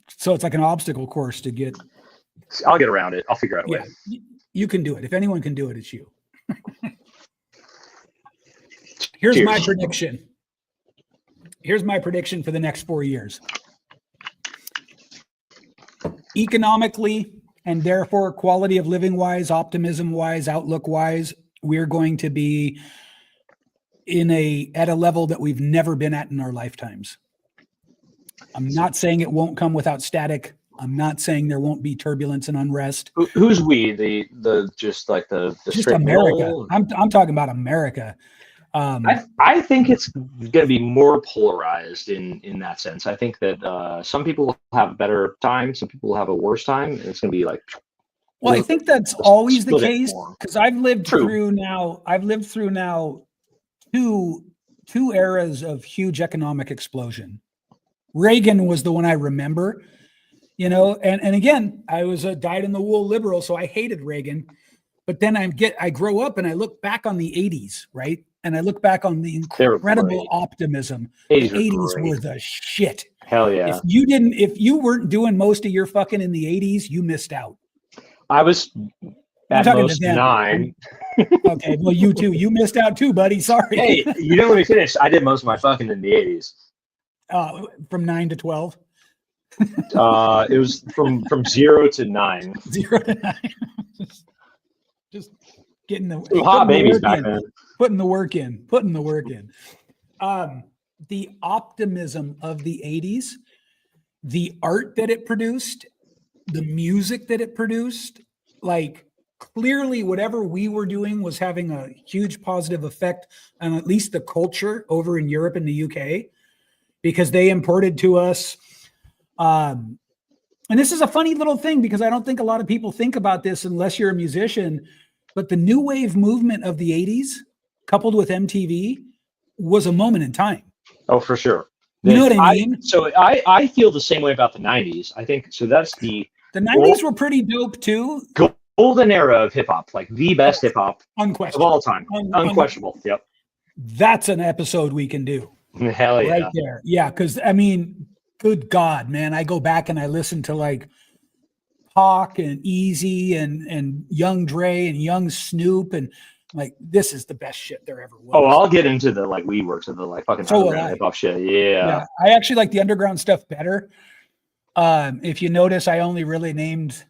it's like an obstacle course to get. I'll get around it. I'll figure out a way. You can do it. If anyone can do it, it's you. Here's Cheers. my prediction. Here's my prediction for the next 4 years. Economically, and therefore quality of living wise, optimism wise, outlook wise, we're going to be at a level that we've never been at in our lifetimes. I'm not saying it won't come without static. I'm not saying there won't be turbulence and unrest. Who's we? The just America. I'm talking about America. I think it's going to be more polarized in that sense. I think that some people will have a better time, some people will have a worse time, and it's going to be like. Well, I think that's always the case because I've lived through now two eras of huge economic explosion. Reagan was the one I remember, and again, I was a dyed-in-the-wool liberal, so I hated Reagan. But then I grow up and I look back on the 80s, right? And I look back on the incredible optimism. The 80s were the shit. Hell yeah. If you weren't doing most of your fucking in the 80s, you missed out. I was at most 9. Okay, well, you too. You missed out too, buddy. Sorry. Hey, you didn't let me finish. I did most of my fucking in the 80s. From 9 to 12? It was from 0 to 9. 0 to 9. Just getting the hot babies back then. Putting the work in. The optimism of the 80s, the art that it produced, the music that it produced, like clearly whatever we were doing was having a huge positive effect on at least the culture over in Europe and the UK, because they imported to us. And this is a funny little thing because I don't think a lot of people think about this unless you're a musician, but the new wave movement of the 80s coupled with MTV was a moment in time. Oh, for sure. You know what I mean? So I feel the same way about the 90s. I think so. That's the 90s were pretty dope too. Golden era of hip hop, like the best hip hop of all time. Unquestionable. Yep. That's an episode we can do. Hell yeah. Right there. Yeah. Cause I mean, good God, man. I go back and I listen to like Pac and Easy and Young Dre and Young Snoop, and like, this is the best shit there ever was. Oh, I'll get into the like WeWorks of the like fucking underground hip hop shit. Yeah. I actually like the underground stuff better. If you notice, I only really named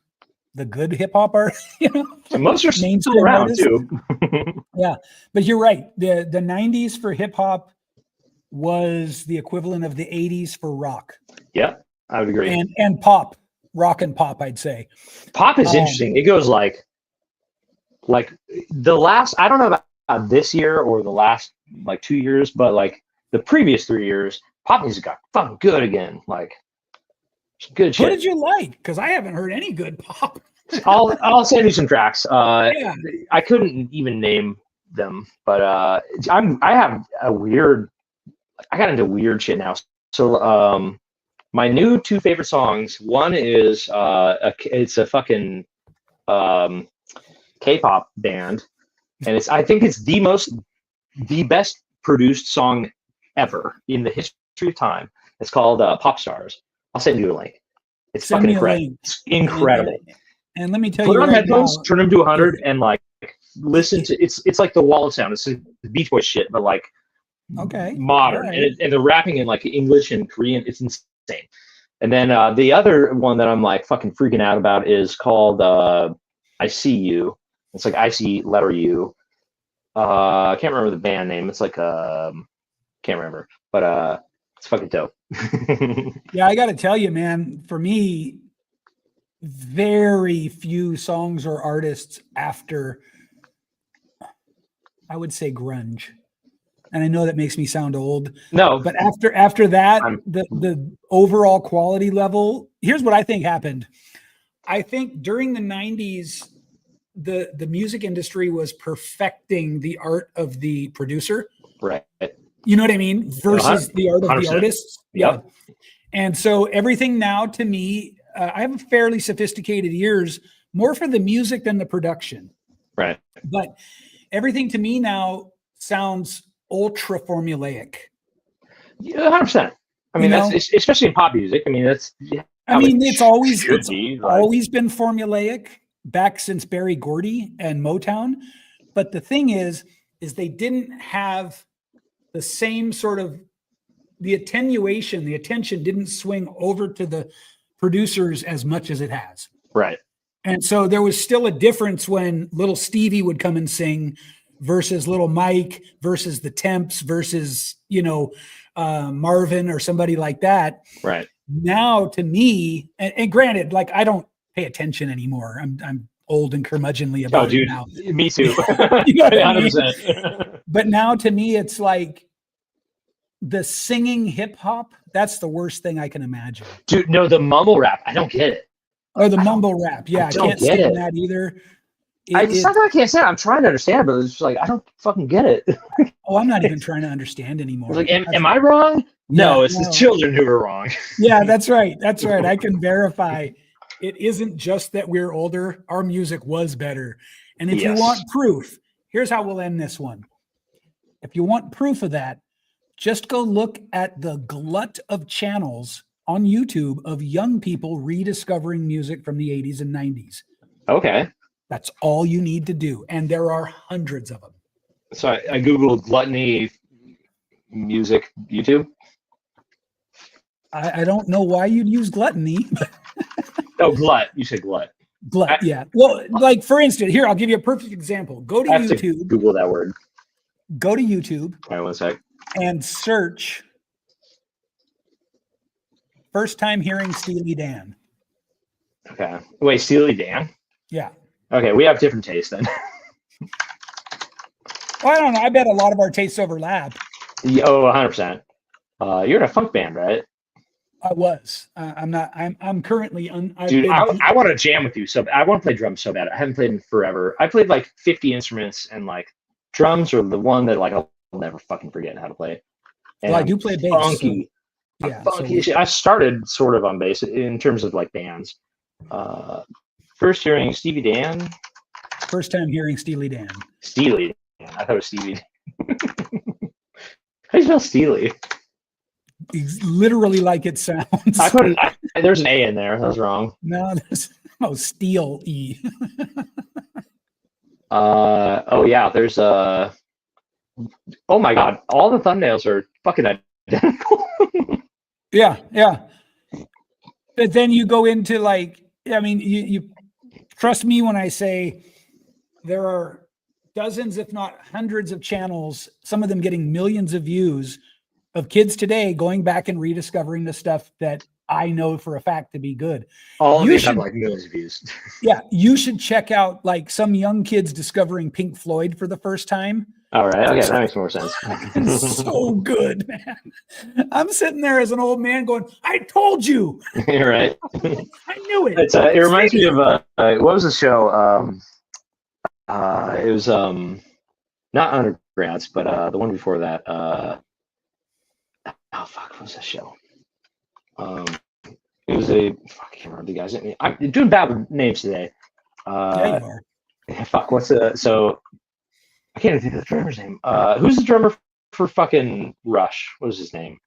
the good hip hop art, And most are still around too. Yeah. But you're right. The 90s for hip hop was the equivalent of the 80s for rock. Yeah, I would agree. And pop, rock and pop, I'd say. Pop is interesting. It goes like the last, I don't know about this year or the last like 2 years, but like the previous 3 years, pop music got fucking good again. Like good shit. What did you like? Because I haven't heard any good pop. I'll send you some tracks. Yeah. I couldn't even name them, but I got into weird shit now. So my new 2 favorite songs. One is it's a fucking K-pop band, and I think it's the best produced song ever in the history of time. It's called Pop Stars. I'll send you a link. It's fucking incredible. It's incredible. And let me tell you, put on headphones, turn them to 100, and like listen to it's like the wall of sound. It's the Beach Boys shit, but like modern, right. and they're rapping in like English and Korean. It's insane. And then the other one that I'm like fucking freaking out about is called I See You. It's like I see letter U. I can't remember the band name. It's like can't remember, but it's fucking dope. Yeah, I got to tell you, man, for me, very few songs or artists after, I would say, grunge. And I know that makes me sound old. No. But after that, the overall quality level, here's what I think happened. I think during the 90s, the music industry was perfecting the art of the producer. Right. You know what I mean? Versus the art of 100%. The artists. Yep. Yeah. And so everything now to me, I have fairly sophisticated ears, more for the music than the production. Right. But everything to me now sounds ultra formulaic. Yeah, 100%. I mean, that's especially in pop music. I mean, that's. It's always always been formulaic back since Berry Gordy and Motown. But the thing is they didn't have the same sort of the attenuation, the attention didn't swing over to the producers as much as it has. Right. And so there was still a difference when little Stevie would come and sing versus little Mike versus the Temps versus, Marvin or somebody like that. Right. Now to me, and granted, like I don't pay attention anymore. I'm old and curmudgeonly about it now. Me too. 100%. But now to me, it's like the singing hip hop. That's the worst thing I can imagine. Dude, no, the mumble rap. I don't get it. Or the mumble rap. Yeah, I can't stand that either. It's not that I can't stand it. I'm trying to understand, but it's just like I don't fucking get it. I'm not even trying to understand anymore. Like, am I wrong? No, it's the children who are wrong. Yeah, that's right. That's right. I can verify. It isn't just that we're older. Our music was better. And if you want proof, here's how we'll end this one. If you want proof of that, just go look at the glut of channels on YouTube of young people rediscovering music from the 80s and 90s. Okay. That's all you need to do. And there are hundreds of them. So I Googled gluttony music YouTube. I don't know why you'd use gluttony. Oh, glut. You said glut. Glut, yeah. Well, like for instance, here, I'll give you a perfect example. Go to YouTube. Google that word. Go to YouTube. All right, one sec. And search first time hearing Steely Dan. Okay. Wait, Steely Dan? Yeah. Okay, we have different tastes then. Well, I don't know. I bet a lot of our tastes overlap. Yeah, 100%. You're in a funk band, right? I was. I'm not. I'm currently. Dude, I want to jam with you. So I want to play drums so bad. I haven't played in forever. I played like 50 instruments, and like drums are the one that like I'll never fucking forget how to play. And well, I do play bass. Funky. So, yeah. Funky. So I started sort of on bass in terms of like bands. First hearing Stevie Dan. First time hearing Steely Dan. Steely Dan. I thought it was Stevie. How do you spell Steely? It's literally like it sounds. There's an A in there. That was wrong. No, there's Steel E. Oh yeah, there's oh my god, all the thumbnails are fucking identical. Yeah. But then you go into like, I mean, you trust me when I say there are dozens, if not hundreds of channels, some of them getting millions of views of kids today going back and rediscovering the stuff that I know for a fact to be good. All of these have like millions of views. Yeah, you should check out like some young kids discovering Pink Floyd for the first time. All right, okay, that makes more sense. It's so good, man. I'm sitting there as an old man going, "I told you." You're right. I knew it. It reminds me of what was the show? It was not Undergrads, but the one before that. Oh fuck, what was that show? It was I can't remember the guy's name. I'm doing bad with names today. Yeah, you are. Fuck, so I can't even think of the drummer's name. Who's the drummer for fucking Rush? What is his name?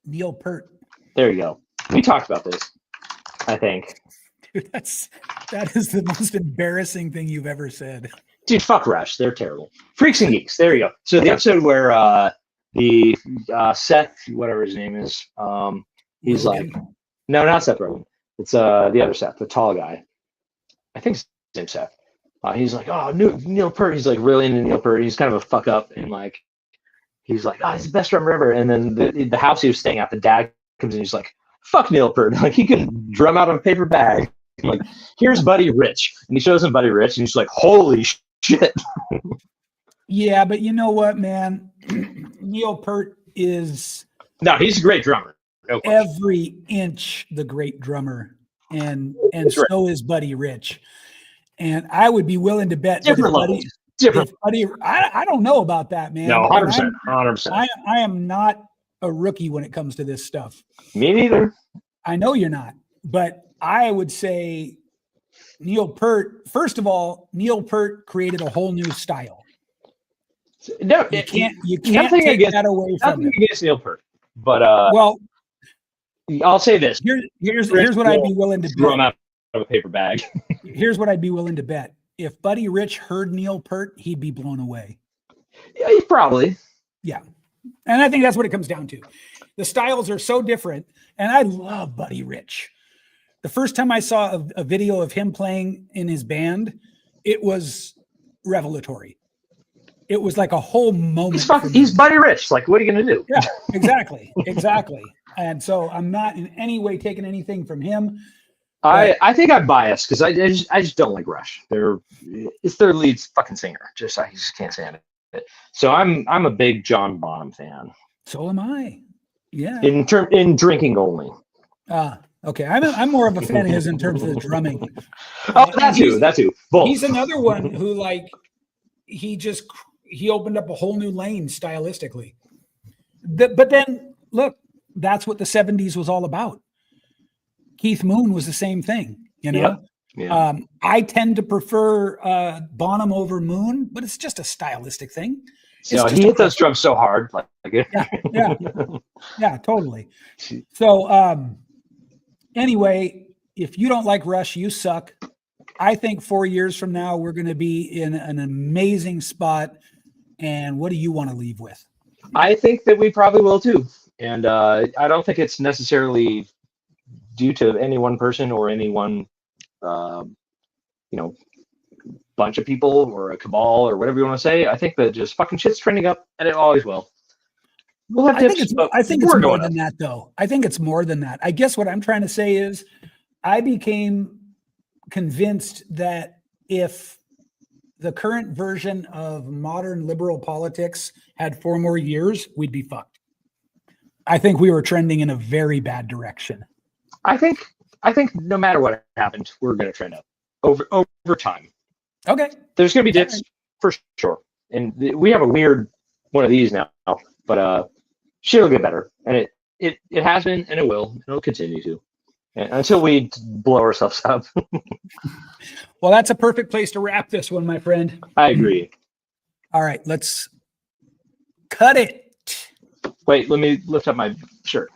Neil Peart. There you go. We talked about this, I think. Dude, that is the most embarrassing thing you've ever said. Dude, fuck Rush. They're terrible. Freaks and Geeks. There you go. So the episode where the Seth, whatever his name is, he's like, no, not Seth Rogen. It's the other Seth, the tall guy. I think it's the same Seth. He's like, oh, Neil Peart. He's like really into Neil Peart. He's kind of a fuck up, and like, he's like, oh, he's the best drummer ever. And then the house he was staying at, the dad comes in. He's like, fuck Neil Peart. Like he could drum out of a paper bag. Like, here's Buddy Rich, and he shows him Buddy Rich, and he's like, holy shit. Yeah, but you know what, man? Neil Peart is he's a great drummer. No every inch the great drummer, and so is Buddy Rich. And I would be willing to bet different levels. I don't know about that, man. No, 100%. 100%. I am not a rookie when it comes to this stuff. Me neither. I know you're not, but I would say Neil Peart. First of all, Neil Peart created a whole new style. No, You can't nothing take against, that away from nothing him. against Neil Peart, but Well, I'll say this: here's what I'd be willing to throw him bet. out of a paper bag. Here's what I'd be willing to bet. If Buddy Rich heard Neil Peart, he'd be blown away. Yeah, probably. Yeah. And I think that's what it comes down to. The styles are so different. And I love Buddy Rich. The first time I saw a video of him playing in his band, it was revelatory. It was like a whole moment. He's Buddy Rich. Like, what are you going to do? Yeah, exactly. Exactly. And so I'm not in any way taking anything from him. I think I'm biased because I just don't like Rush. It's their lead fucking singer. I just can't stand it. So I'm a big John Bonham fan. So am I. Yeah. In drinking only. Okay. I'm more of a fan of his in terms of the drumming. That too. Both. He's another one who, like, he opened up a whole new lane stylistically. But then look, that's what the 70s was all about. Keith Moon was the same thing, you know. Yeah. I tend to prefer Bonham over Moon, but it's just a stylistic thing. He hit those drums so hard, yeah, totally. So anyway, if you don't like Rush, you suck. I think 4 years from now we're going to be in an amazing spot. And what do you want to leave with? I think that we probably will too, and I don't think it's necessarily due to any one person or any one, bunch of people or a cabal or whatever you want to say. I think that just fucking shit's trending up, and it always will. We'll have I think it's more than that, though. I think it's more than that. I guess what I'm trying to say is I became convinced that if the current version of modern liberal politics had 4 more years, we'd be fucked. I think we were trending in a very bad direction. I think no matter what happened, we're going to trend up over time. Okay. There's going to be dips for sure. And we have a weird one of these now, but shit will get better. And it has been, and it will, and it'll continue to. And until we blow ourselves up. Well, that's a perfect place to wrap this one, my friend. I agree. All right, let's cut it. Wait, let me lift up my shirt.